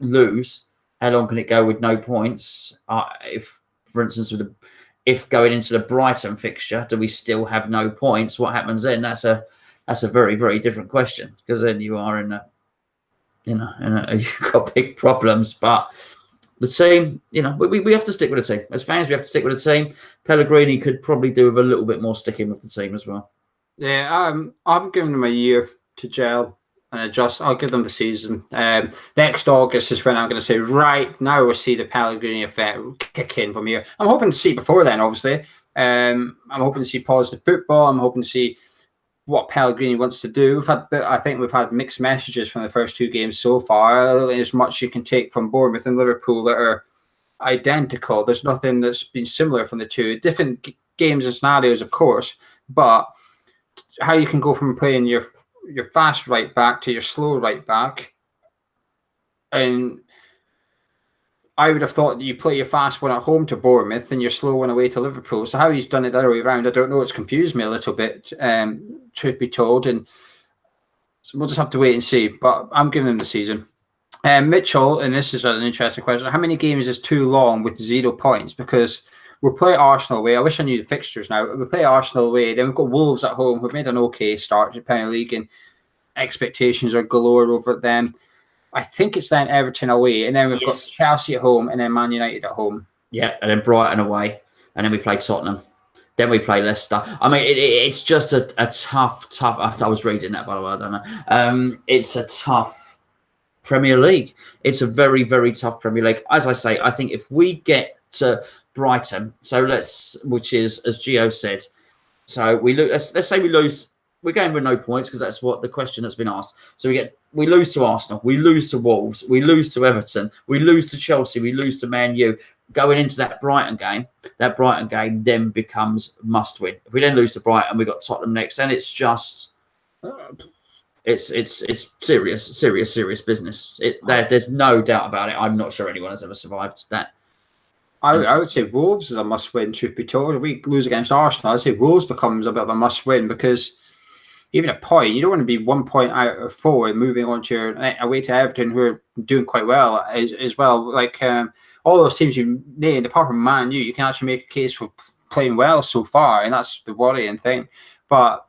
lose? How long can it go with no points? If, for instance, if going into the Brighton fixture, do we still have no points? What happens then? That's a very, very different question, because then you are you've got big problems. But the team, we have to stick with the team. As fans, we have to stick with the team. Pellegrini could probably do with a little bit more sticking with the team as well. Yeah, I haven't given them a year to gel and adjust. I'll give them the season. Next August is when I'm going to say, right, now we'll see the Pellegrini effect kick in from here. I'm hoping to see before then, obviously. I'm hoping to see positive football. I'm hoping to see what Pellegrini wants to do. I think we've had mixed messages from the first 2 games so far. I don't think there's much you can take from Bournemouth and Liverpool that are identical. There's nothing that's been similar from the two. Different games and scenarios, of course, but how you can go from playing your fast right back to your slow right back, and I would have thought that you play your fast one at home to Bournemouth and your slow one away to Liverpool. So how he's done it the other way around, I don't know. It's confused me a little bit, truth be told. And so we'll just have to wait and see. But I'm giving him the season. Mitchell, and this is an interesting question, how many games is too long with 0 points? Because we'll play Arsenal away. I wish I knew the fixtures now. We'll play Arsenal away. Then we've got Wolves at home. We've made an okay start to the Premier League, and expectations are galore over them. I think it's then Everton away, and then we've got Chelsea at home, and then Man United at home. Yeah, and then Brighton away, and then we play Tottenham. Then we play Leicester. I mean, it's just a tough. I was reading that, by the way. I don't know. It's a tough Premier League. It's a very, very tough Premier League. As I say, I think if we get to Brighton, which is, as Geo said, so we lose. Let's say we lose. We're going with no points because that's what the question that's been asked. So we lose to Arsenal, we lose to Wolves, we lose to Everton, we lose to Chelsea, we lose to Man U. Going into that Brighton game then becomes must win. If we then lose to Brighton, we got Tottenham next, and it's just it's serious business. There's no doubt about it. I'm not sure anyone has ever survived that. I would say Wolves is a must win, truth be told. If we lose against Arsenal, I'd say Wolves becomes a bit of a must win, because even a point, you don't want to be 1 point out of 4 and moving on to your away to Everton, who are doing quite well as well. Like all those teams you named, apart from Man U, you can actually make a case for playing well so far, and that's the worrying thing. But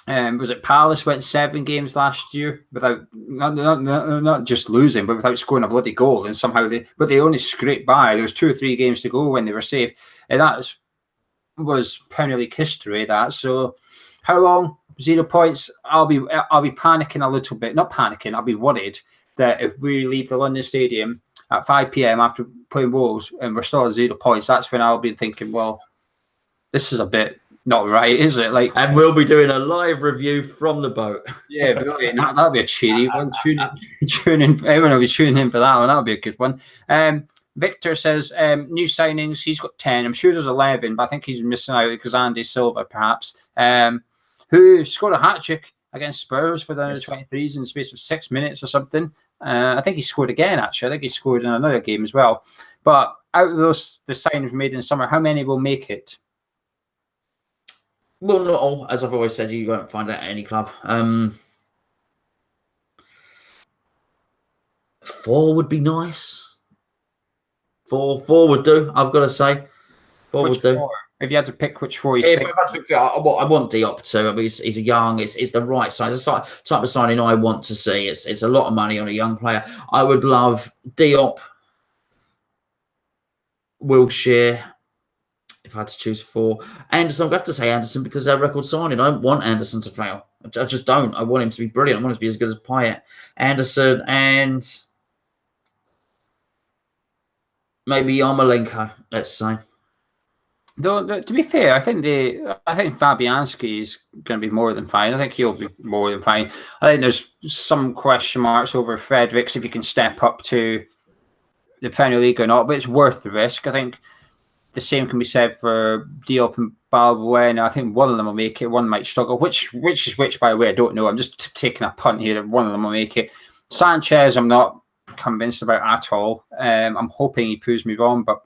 was it Palace went 7 games last year without not just losing, but without scoring a bloody goal, and somehow they only scraped by. There was 2 or 3 games to go when they were safe, and that was Premier League history. So how long? 0 points. I'll be panicking a little bit. Not panicking. I'll be worried that if we leave the London Stadium at 5 p.m. after playing Wolves and we're still at 0 points, that's when I'll be thinking, well, this is a bit not right, is it? And we'll be doing a live review from the boat. Yeah, brilliant. That'll be a cheery one. Tune in. Everyone will be tuning in for that one. That'll be a good one. Victor says new signings. He's got 10. I'm sure there's 11, but I think he's missing out because Andy Silva, perhaps. Who scored a hat-trick against Spurs for the under-23s in the space of 6 minutes or something. I think he scored again, actually. I think he scored in another game as well. But out of the signings made in summer, how many will make it? Well, not all. As I've always said, you won't find that at any club. 4 would be nice. 4 would do. I've got to say, 4 would do. 4? If you had to pick which 4 you If think. I had to pick, I want Diop to. I mean, he's a young. It's the right size. It's the type of signing I want to see. It's a lot of money on a young player. I would love Diop, Wilshere. If I had to choose 4, Anderson, I'd have to say Anderson because they're record signing. I don't want Anderson to fail. I just don't. I want him to be brilliant. I want him to be as good as Payet. Anderson and maybe Yarmolenko, let's say. Though, to be fair, I think Fabianski is going to be more than fine. I think he'll be more than fine. I think there's some question marks over Fredericks if he can step up to the Premier League or not, but it's worth the risk. I think the same can be said for Diop and Balbuena. I think one of them will make it, one might struggle. Which is which, by the way, I don't know. I'm just taking a punt here that one of them will make it. Sanchez, I'm not convinced about at all. I'm hoping he proves me wrong, but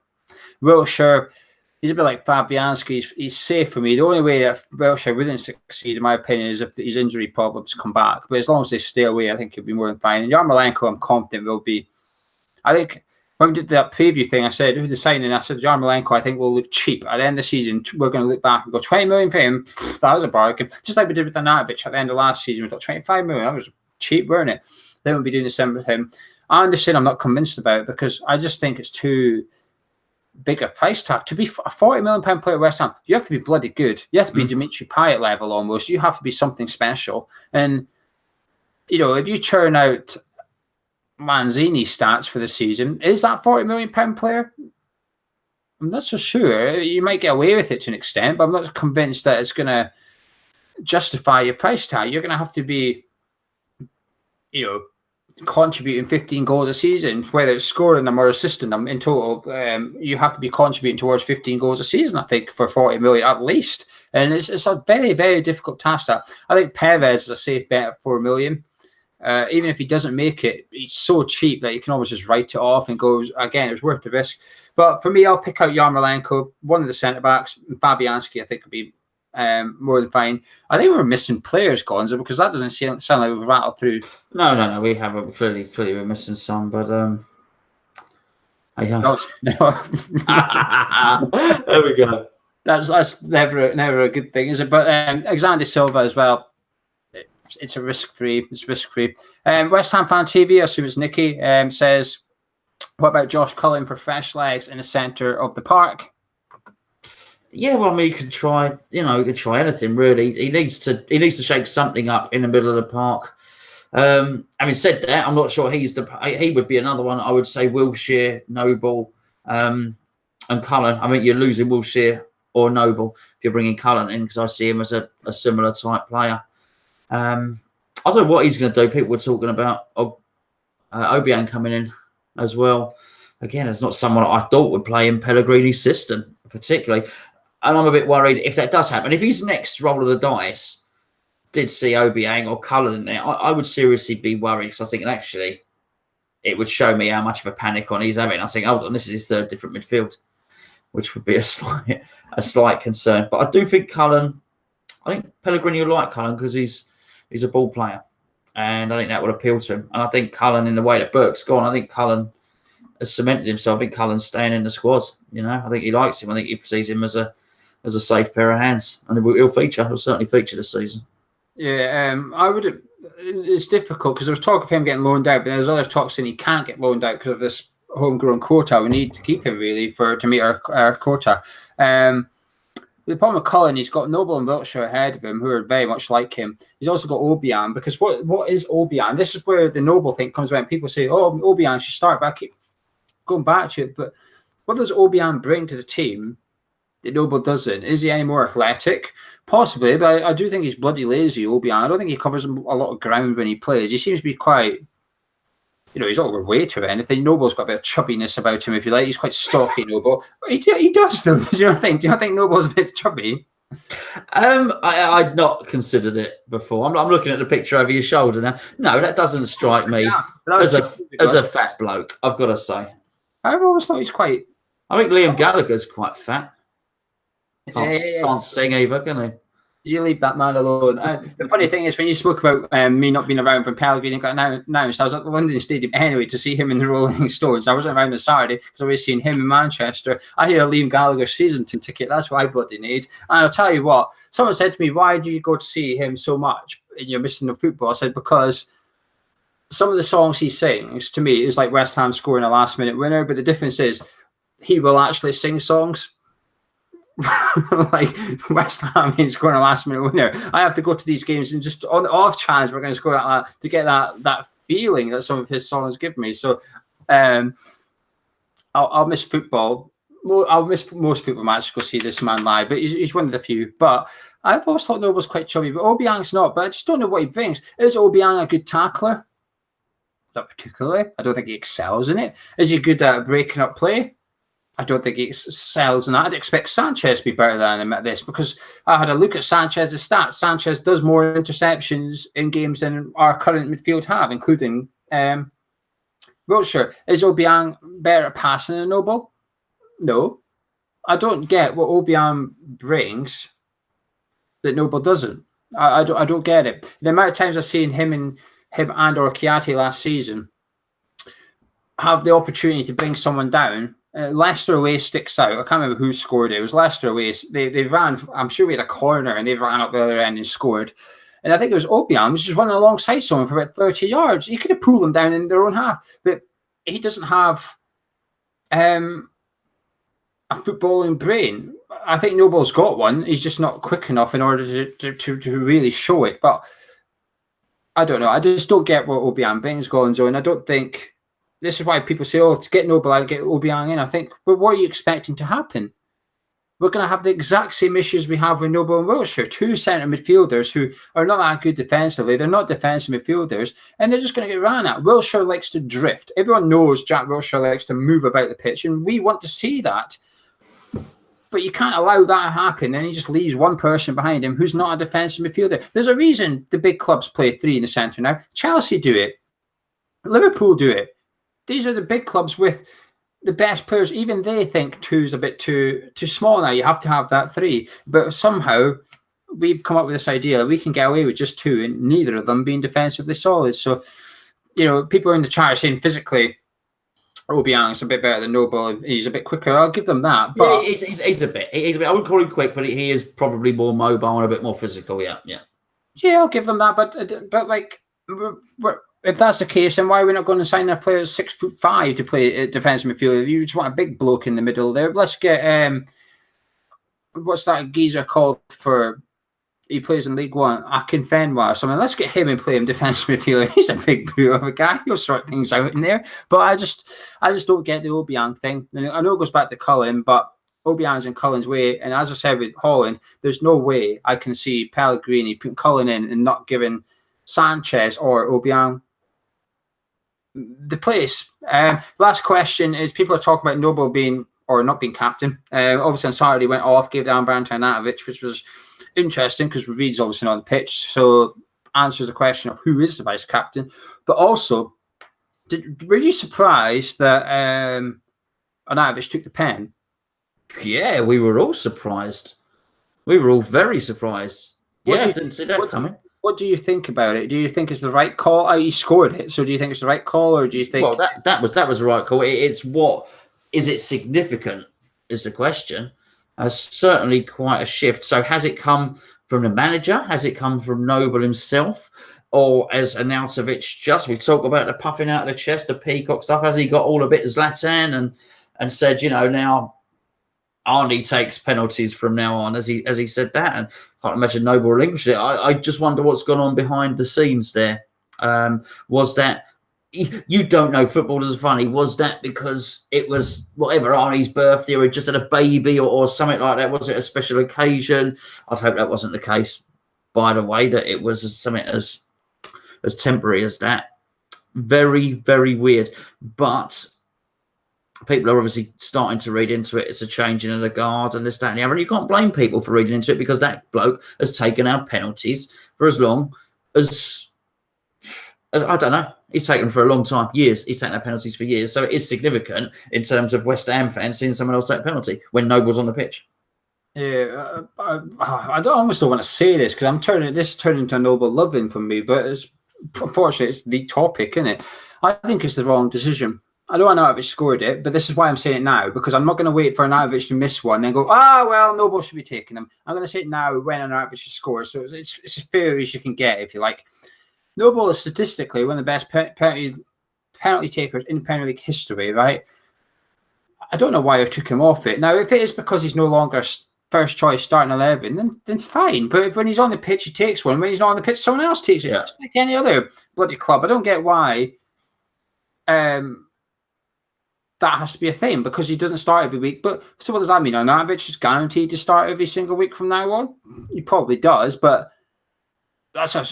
Wilshere, he's a bit like Fabianski. He's safe for me. The only way that Wilshere wouldn't succeed, in my opinion, is if his injury problems come back. But as long as they stay away, I think he'll be more than fine. And Yarmolenko, I'm confident will be. I think when we did that preview thing, I said, who's the signing? I said, Yarmolenko, I think will look cheap. At the end of the season, we're going to look back and go, 20 million for him. That was a bargain. Just like we did with Anatovich at the end of last season. We thought 25 million. That was cheap, weren't it? Then we'll be doing the same with him. Anderson, I'm not convinced about because I just think it's too big a price tag. To be a £40 million player at West Ham, you have to be bloody good. You have to be Dimitri Payet level almost. You have to be something special. And, you know, if you churn out Lanzini stats for the season, is that £40 million player? I'm not so sure. You might get away with it to an extent, but I'm not convinced that it's going to justify your price tag. You're going to have to be, you know, contributing 15 goals a season, whether it's scoring them or assisting them in total. You have to be contributing towards 15 goals a season, I think, for 40 million at least. And it's a very, very difficult task. That I think Perez is a safe bet at 4 million. Even if he doesn't make it, he's so cheap that you can always just write it off and go, again, it's worth the risk. But for me, I'll pick out Yarmolenko, one of the centre-backs. Fabianski, I think, would be more than fine. I think we're missing players, Gonzo, because that doesn't sound like we've rattled through. No, we haven't. Clearly we're missing some, but No. There we go. That's never a good thing, is it? But Alexander Silva as well. It's risk-free. West Ham Fan TV, I assume it's Nicky, says, what about Josh Cullen for fresh legs in the centre of the park? Yeah, well, I mean, you can try. You know, you can try anything really. He needs to shake something up in the middle of the park. Having said that, I'm not sure he would be another one. I would say Wilshere, Noble, and Cullen. I mean, you're losing Wilshere or Noble if you're bringing Cullen in because I see him as a similar type player. I don't know what he's going to do. People were talking about Obiang coming in as well. Again, it's not someone I thought would play in Pellegrini's system particularly. And I'm a bit worried if that does happen. If his next roll of the dice did see Obiang or Cullen in there, I would seriously be worried because I was thinking, actually, it would show me how much of a panic on he's having. I was thinking, hold on, this is his third different midfield, which would be a slight concern. But I do think Cullen, I think Pellegrini will like Cullen because he's a ball player. And I think that would appeal to him. And I think Cullen, in the way that Burke's gone, I think Cullen has cemented himself. I think Cullen's staying in the squad. You know, I think he likes him. I think he sees him as a safe pair of hands, and he'll certainly feature this season. Yeah, I would. It's difficult because there was talk of him getting loaned out, but there's other talk saying he can't get loaned out because of this homegrown quota. We need to keep him really to meet our quota. The problem with Cullen, he's got Noble and Wiltshire ahead of him, who are very much like him. He's also got Obiang, because what is Obiang? This is where the Noble thing comes when people say, "Oh, Obiang should start back." Going back to it, but what does Obiang bring to the team that Noble doesn't? Is he any more athletic? Possibly, but I do think he's bloody lazy, Obiang. I don't think he covers a lot of ground when he plays. He seems to be quite, you know, he's not overweight or anything. Noble's got a bit of chubbiness about him, if you like. He's quite stocky, Noble. He does, though. Do you not think Noble's a bit chubby? I'd not considered it before. I'm looking at the picture over your shoulder now. No, that doesn't strike me as a fat bloke, I've got to say. I've always thought he's quite... I think Liam Gallagher's quite fat. Can't sing either, can he? You leave that man alone. The funny thing is, when you spoke about me not being around when Pellegrini got announced, I was at the London Stadium anyway to see him in the Rolling Stones. I wasn't around on Saturday because I was seeing him in Manchester. I had a Liam Gallagher season ticket. That's what I bloody need. And I'll tell you what, someone said to me, why do you go to see him so much and you're missing the football? I said, because some of the songs he sings, to me, is like West Ham scoring a last-minute winner. But the difference is he will actually sing songs. Like West Ham ain't scoring a last-minute winner. I have to go to these games and just on the off chance we're going to score that to get that feeling that some of his songs give me. So I'll miss football. I'll miss most football matches to go see this man live, but he's one of the few. But I've always thought Noble's quite chubby, but Obiang's not. But I just don't know what he brings. Is Obiang a good tackler? Not particularly. I don't think he excels in it. Is he good at breaking up play? I don't think he excels in that. I'd expect Sanchez to be better than him at this, because I had a look at Sanchez's stats. Sanchez does more interceptions in games than our current midfield have, including Wiltshire. Is Obiang better at passing than Noble? No. I don't get what Obiang brings that Noble doesn't. I don't get it. The amount of times I've seen him and or Kiati last season have the opportunity to bring someone down. Leicester away sticks out. I can't remember who scored it. It was Leicester away. They ran, I'm sure we had a corner and they ran up the other end and scored. And I think it was Obiang was just running alongside someone for about 30 yards. He could have pulled them down in their own half. But he doesn't have a footballing brain. I think Noble's got one. He's just not quick enough in order to really show it. But I don't know. I just don't get what Obiang brings, Gonzo. And I don't think... This is why people say, oh, to get Noble out, get Obiang in. I think, but what are you expecting to happen? We're going to have the exact same issues we have with Noble and Wiltshire. Two centre midfielders who are not that good defensively. They're not defensive midfielders, and they're just going to get ran at. Wiltshire likes to drift. Everyone knows Jack Wiltshire likes to move about the pitch, and we want to see that. But you can't allow that to happen. Then he just leaves one person behind him who's not a defensive midfielder. There's a reason the big clubs play three in the centre now. Chelsea do it. Liverpool do it. These are the big clubs with the best players. Even they think two is a bit too small now. You have to have that three. But somehow we've come up with this idea that we can get away with just two and neither of them being defensively solid. So, you know, people in the chat are saying physically Obiang's a bit better than Noble. He's a bit quicker. I'll give them that. But yeah, he's a bit. He's a bit. I wouldn't call him quick, but he is probably more mobile and a bit more physical. Yeah. I'll give them that. But like, if that's the case, then why are we not going to sign a player 6'5" to play defensive midfielder? You just want a big bloke in the middle there. Let's get what's that geezer called for? He plays in League One, Akinfenwa or something. Let's get him and play him defensive midfielder. He's a big blue of a guy. He'll sort things out in there. But I just don't get the Obiang thing. And I know it goes back to Cullen, but Obiang's in Cullen's way. And as I said with Holland, there's no way I can see Pellegrini putting Cullen in and not giving Sanchez or Obiang the place. Last question is, people are talking about Noble being or not being captain. Obviously on Saturday went off, gave the armband to Arnautovic, which was interesting because Reed's obviously not on the pitch, so answers the question of who is the vice captain. But also, were you surprised that Arnautovic took the pen? Yeah, we were all surprised. We were all very surprised. Didn't see that coming. What do you think about it? Do you think it's the right call? He scored it, so do you think it's the right call, or do you think? Well, that was the right call. It's what is it significant? Is the question. Certainly quite a shift. So has it come from the manager? Has it come from Noble himself, or as Arnautovic we talk about the puffing out of the chest, the peacock stuff? Has he got all a bit Zlatan and said, you know, now Arnie takes penalties from now on, as he said that, and can't imagine Noble relinquished it. I just wonder what's gone on behind the scenes there. Was that, you don't know, football is funny, was that because it was whatever, Arnie's birthday, or he just had a baby or something like that? Was it a special occasion? I'd hope that wasn't the case, by the way, that it was something as temporary as that. Very, very weird. But people are obviously starting to read into it. It's a changing of the guard and this, that, and the other. And you can't blame people for reading into it, because that bloke has taken our penalties for as long as I don't know. He's taken them for a long time, years. He's taken our penalties for years. So it is significant in terms of West Ham fans seeing someone else take a penalty when Noble's on the pitch. Yeah, I don't almost don't want to say this because this is turning into a noble loving for me, but it's unfortunately it's the topic, isn't it? I think it's the wrong decision. I don't know if scored it, but this is why I'm saying it now because I'm not going to wait for Arnautovic to miss one, then go, well, Noble should be taking him. I'm going to say it now when Arnautovic scores, so it's as fair as you can get, if you like. Noble is statistically one of the best penalty takers in Premier League history, right? I don't know why I took him off it. Now, if it is because he's no longer first choice starting 11, then fine. But when he's on the pitch, he takes one. When he's not on the pitch, someone else takes it. Yeah. Just like any other bloody club. I don't get why that has to be a thing because he doesn't start every week. But so what does that mean? Arnautovic is guaranteed to start every single week from now on? He probably does, but that's a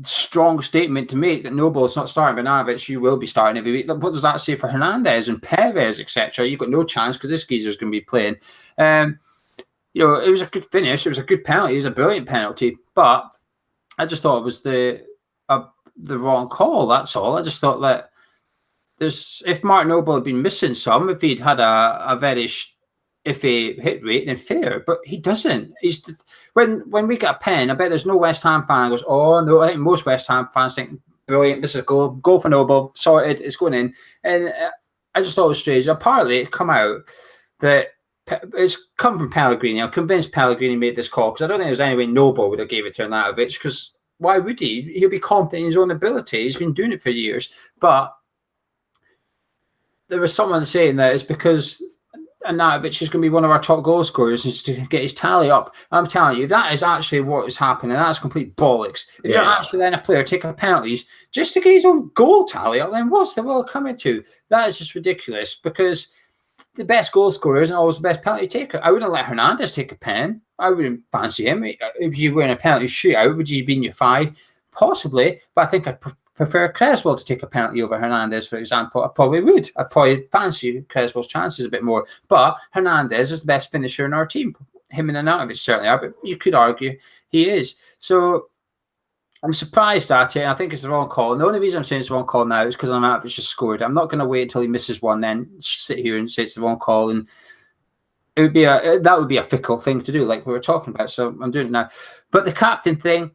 strong statement to make that Noble's not starting Arnautovic. You will be starting every week. What does that say for Hernandez and Perez, etc.? You've got no chance because this geezer's going to be playing. It was a good finish. It was a good penalty. It was a brilliant penalty. But I just thought it was the wrong call. That's all. I just thought that if Mark Noble had been missing some, if he'd had a very iffy hit rate, then fair. But he doesn't. When we get a pen, I bet there's no West Ham fan who goes, oh no. I think most West Ham fans think, brilliant, this is a goal for Noble, sorted, it's going in. And I just thought it was strange. Apparently, it come out that it's come from Pellegrini. I'm convinced Pellegrini made this call because I don't think there's any way Noble would have gave it to Arnautovic because why would he? He'll be confident in his own ability. He's been doing it for years. But there was someone saying that it's because Arnautovic is going to be one of our top goal scorers and to get his tally up. I'm telling you, that is actually what is happening. That's complete bollocks. If you're actually letting a player take up penalties just to get his own goal tally up, then what's the world coming to? That is just ridiculous because the best goal scorer isn't always the best penalty taker. I wouldn't let Hernandez take a pen. I wouldn't fancy him. If you were in a penalty shootout, would you be in your 5? Possibly, but I think I'd prefer Creswell to take a penalty over Hernandez, for example. I probably would. I'd probably fancy Creswell's chances a bit more. But Hernandez is the best finisher in our team. Him and Arnautovic certainly are, but you could argue he is. So I'm surprised at it. I think it's the wrong call. And the only reason I'm saying it's the wrong call now is because Arnautovic just scored. I'm not going to wait until he misses one, then sit here and say it's the wrong call. And it would be that would be a fickle thing to do, like we were talking about. So I'm doing it now. But the captain thing,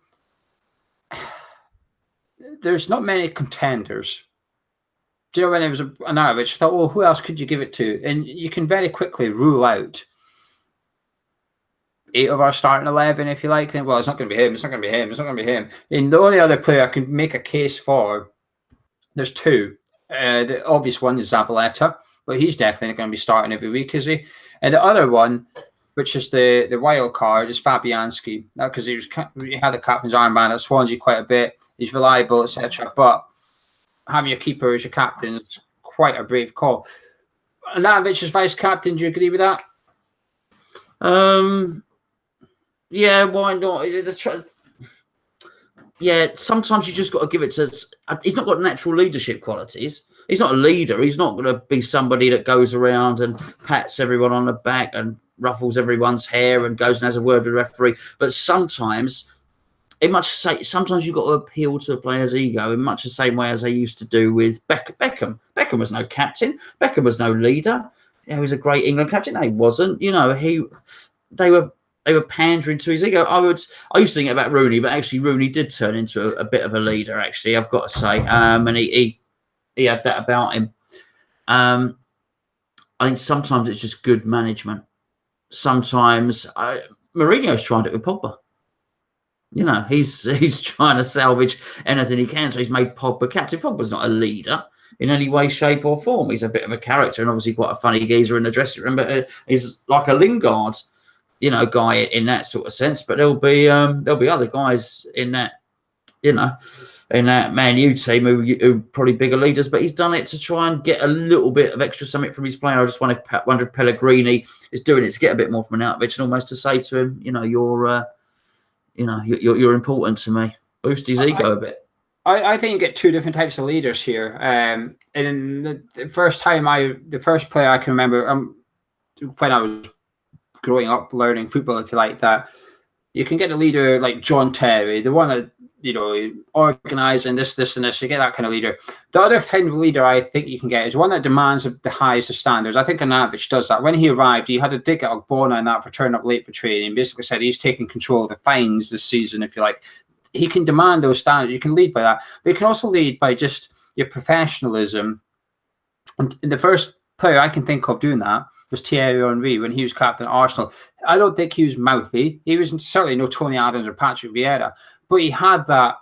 there's not many contenders. Do you know, when it was Arnautovic, I thought, well, who else could you give it to? And you can very quickly rule out 8 of our starting 11, if you like. Then, well, it's not going to be him. It's not going to be him. It's not going to be him. And the only other player I can make a case for, there's 2. The obvious one is Zabaleta, but he's definitely going to be starting every week, is he? And the other one, which is the wild card, is Fabianski. Because he had the captain's armband at Swansea quite a bit. He's reliable, etc. But having your keeper as your captain is quite a brave call. Arnautovic as vice captain, do you agree with that? Yeah, why not? Yeah, sometimes you just got to give it to... He's not got natural leadership qualities. He's not a leader. He's not going to be somebody that goes around and pats everyone on the back and ruffles everyone's hair and goes and has a word with the referee. But sometimes... sometimes you've got to appeal to a player's ego in much the same way as they used to do with Beckham. Beckham was no captain. Beckham was no leader. He was a great England captain. No, he wasn't. You know, they were pandering to his ego. I used to think about Rooney, but actually Rooney did turn into a bit of a leader, actually, I've got to say. And he had that about him. I think sometimes it's just good management. Sometimes Mourinho's trying to do it with Pogba. You know, he's trying to salvage anything he can, so he's made Pogba captain. Pogba's not a leader in any way, shape, or form. He's a bit of a character and obviously quite a funny geezer in the dressing room, but he's like a Lingard, you know, guy in that sort of sense. But there'll be other guys in that, you know, in that Man U team who probably bigger leaders. But he's done it to try and get a little bit of extra something from his player. I just wonder if Pellegrini is doing it to get a bit more from Arnautovic and almost to say to him, you know, you're important to me. Boost his ego a bit. I think you get 2 different types of leaders here. And the first player I can remember when I was growing up learning football, if you like that, you can get a leader like John Terry, the one that organising this and this. You get that kind of leader. The other kind of leader I think you can get is one that demands the highest of standards. I think Arnautovic does that. When he arrived, he had a dig at Ogbonna and that for turning up late for training. Basically said he's taking control of the fines this season, if you like. He can demand those standards. You can lead by that. But you can also lead by just your professionalism. And the first player I can think of doing that was Thierry Henry when he was captain at Arsenal. I don't think he was mouthy. He was certainly no Tony Adams or Patrick Vieira, but he had that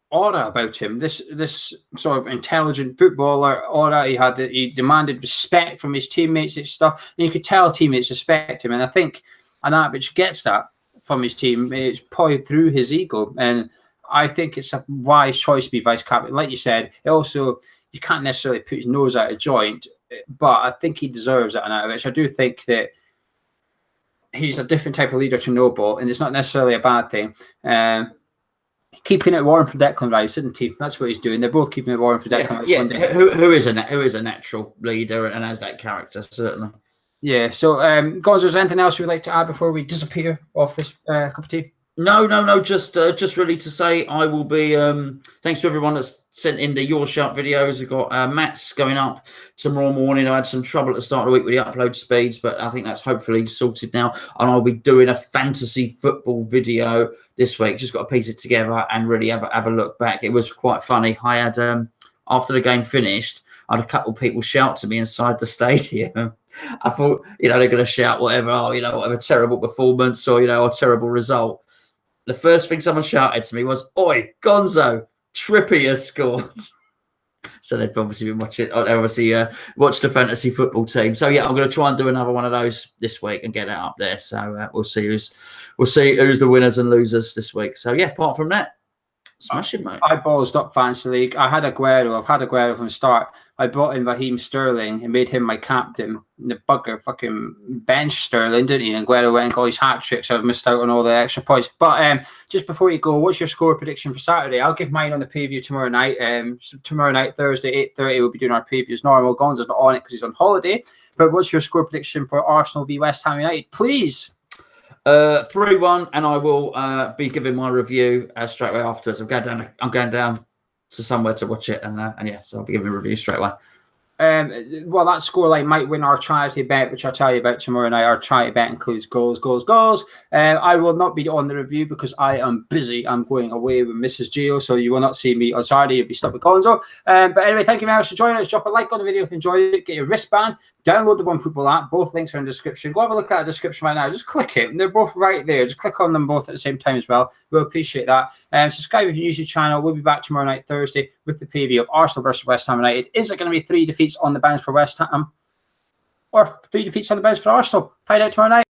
aura about him. This sort of intelligent footballer aura. He demanded respect from his teammates and stuff. And you could tell teammates respect him. And I think Arnautovic gets that from his team. It's probably through his ego. And I think it's a wise choice to be vice captain. Like you said, it also, you can't necessarily put his nose out of joint, but I think he deserves it. I do think that he's a different type of leader to Noble, and it's not necessarily a bad thing. Keeping it warm for Declan Rice, isn't he? That's what he's doing. They're both keeping it warm for Declan Rice. Yeah, who is a natural leader and has that character, certainly. Yeah. So, Gonzo, is there anything else you would like to add before we disappear off this cup of tea? No. Just really to say, I will be. Thanks to everyone that's sent in the Your Shout videos. I've got Matt's going up tomorrow morning. I had some trouble at the start of the week with the upload speeds, but I think that's hopefully sorted now. And I'll be doing a fantasy football video this week. Just got to piece it together and really have a look back. It was quite funny. I had after the game finished, I had a couple of people shout to me inside the stadium. I thought, they're going to shout whatever, whatever terrible performance or, a terrible result. The first thing someone shouted to me was, "Oi, Gonzo, Trippier scored." So they've obviously been watching. Watched the fantasy football team. So yeah, I'm going to try and do another one of those this week and get it up there. So we'll see who's the winners and losers this week. So yeah, apart from that, smashing, mate. I ballsed up fantasy league. I had Aguero. I've had Aguero from the start. I brought in Raheem Sterling and made him my captain. And the bugger fucking bench Sterling, didn't he? And Aguero went and got his hat trick, so I've missed out on all the extra points. But just before you go, what's your score prediction for Saturday? I'll give mine on the preview tomorrow night. Tomorrow night, Thursday, 8:30, we'll be doing our preview as normal. Gonzo's not on it because he's on holiday. But what's your score prediction for Arsenal v West Ham United, please? 3-1, and I will be giving my review straight away afterwards. I'm going down to somewhere to watch it, and yeah, so I'll be giving a review straight away. Well, that scoreline might win our charity bet, which I'll tell you about tomorrow night. Our charity bet includes goals. I will not be on the review because I am busy. I'm going away with Mrs. Geo, so you will not see me on Saturday. You'll be stuck with Gonzo. But anyway, thank you very much for joining us. Drop a like on the video if you enjoyed it. Get your wristband. Download the One Football app. Both links are in the description. Go have a look at the description right now. Just click it. They're both right there. Just click on them both at the same time as well. We'll appreciate that. Subscribe if you use your channel. We'll be back tomorrow night, Thursday, with the preview of Arsenal versus West Ham United. Is it going to be 3 defeats on the bounce for West Ham or 3 defeats on the bounce for Arsenal? Find out tomorrow night.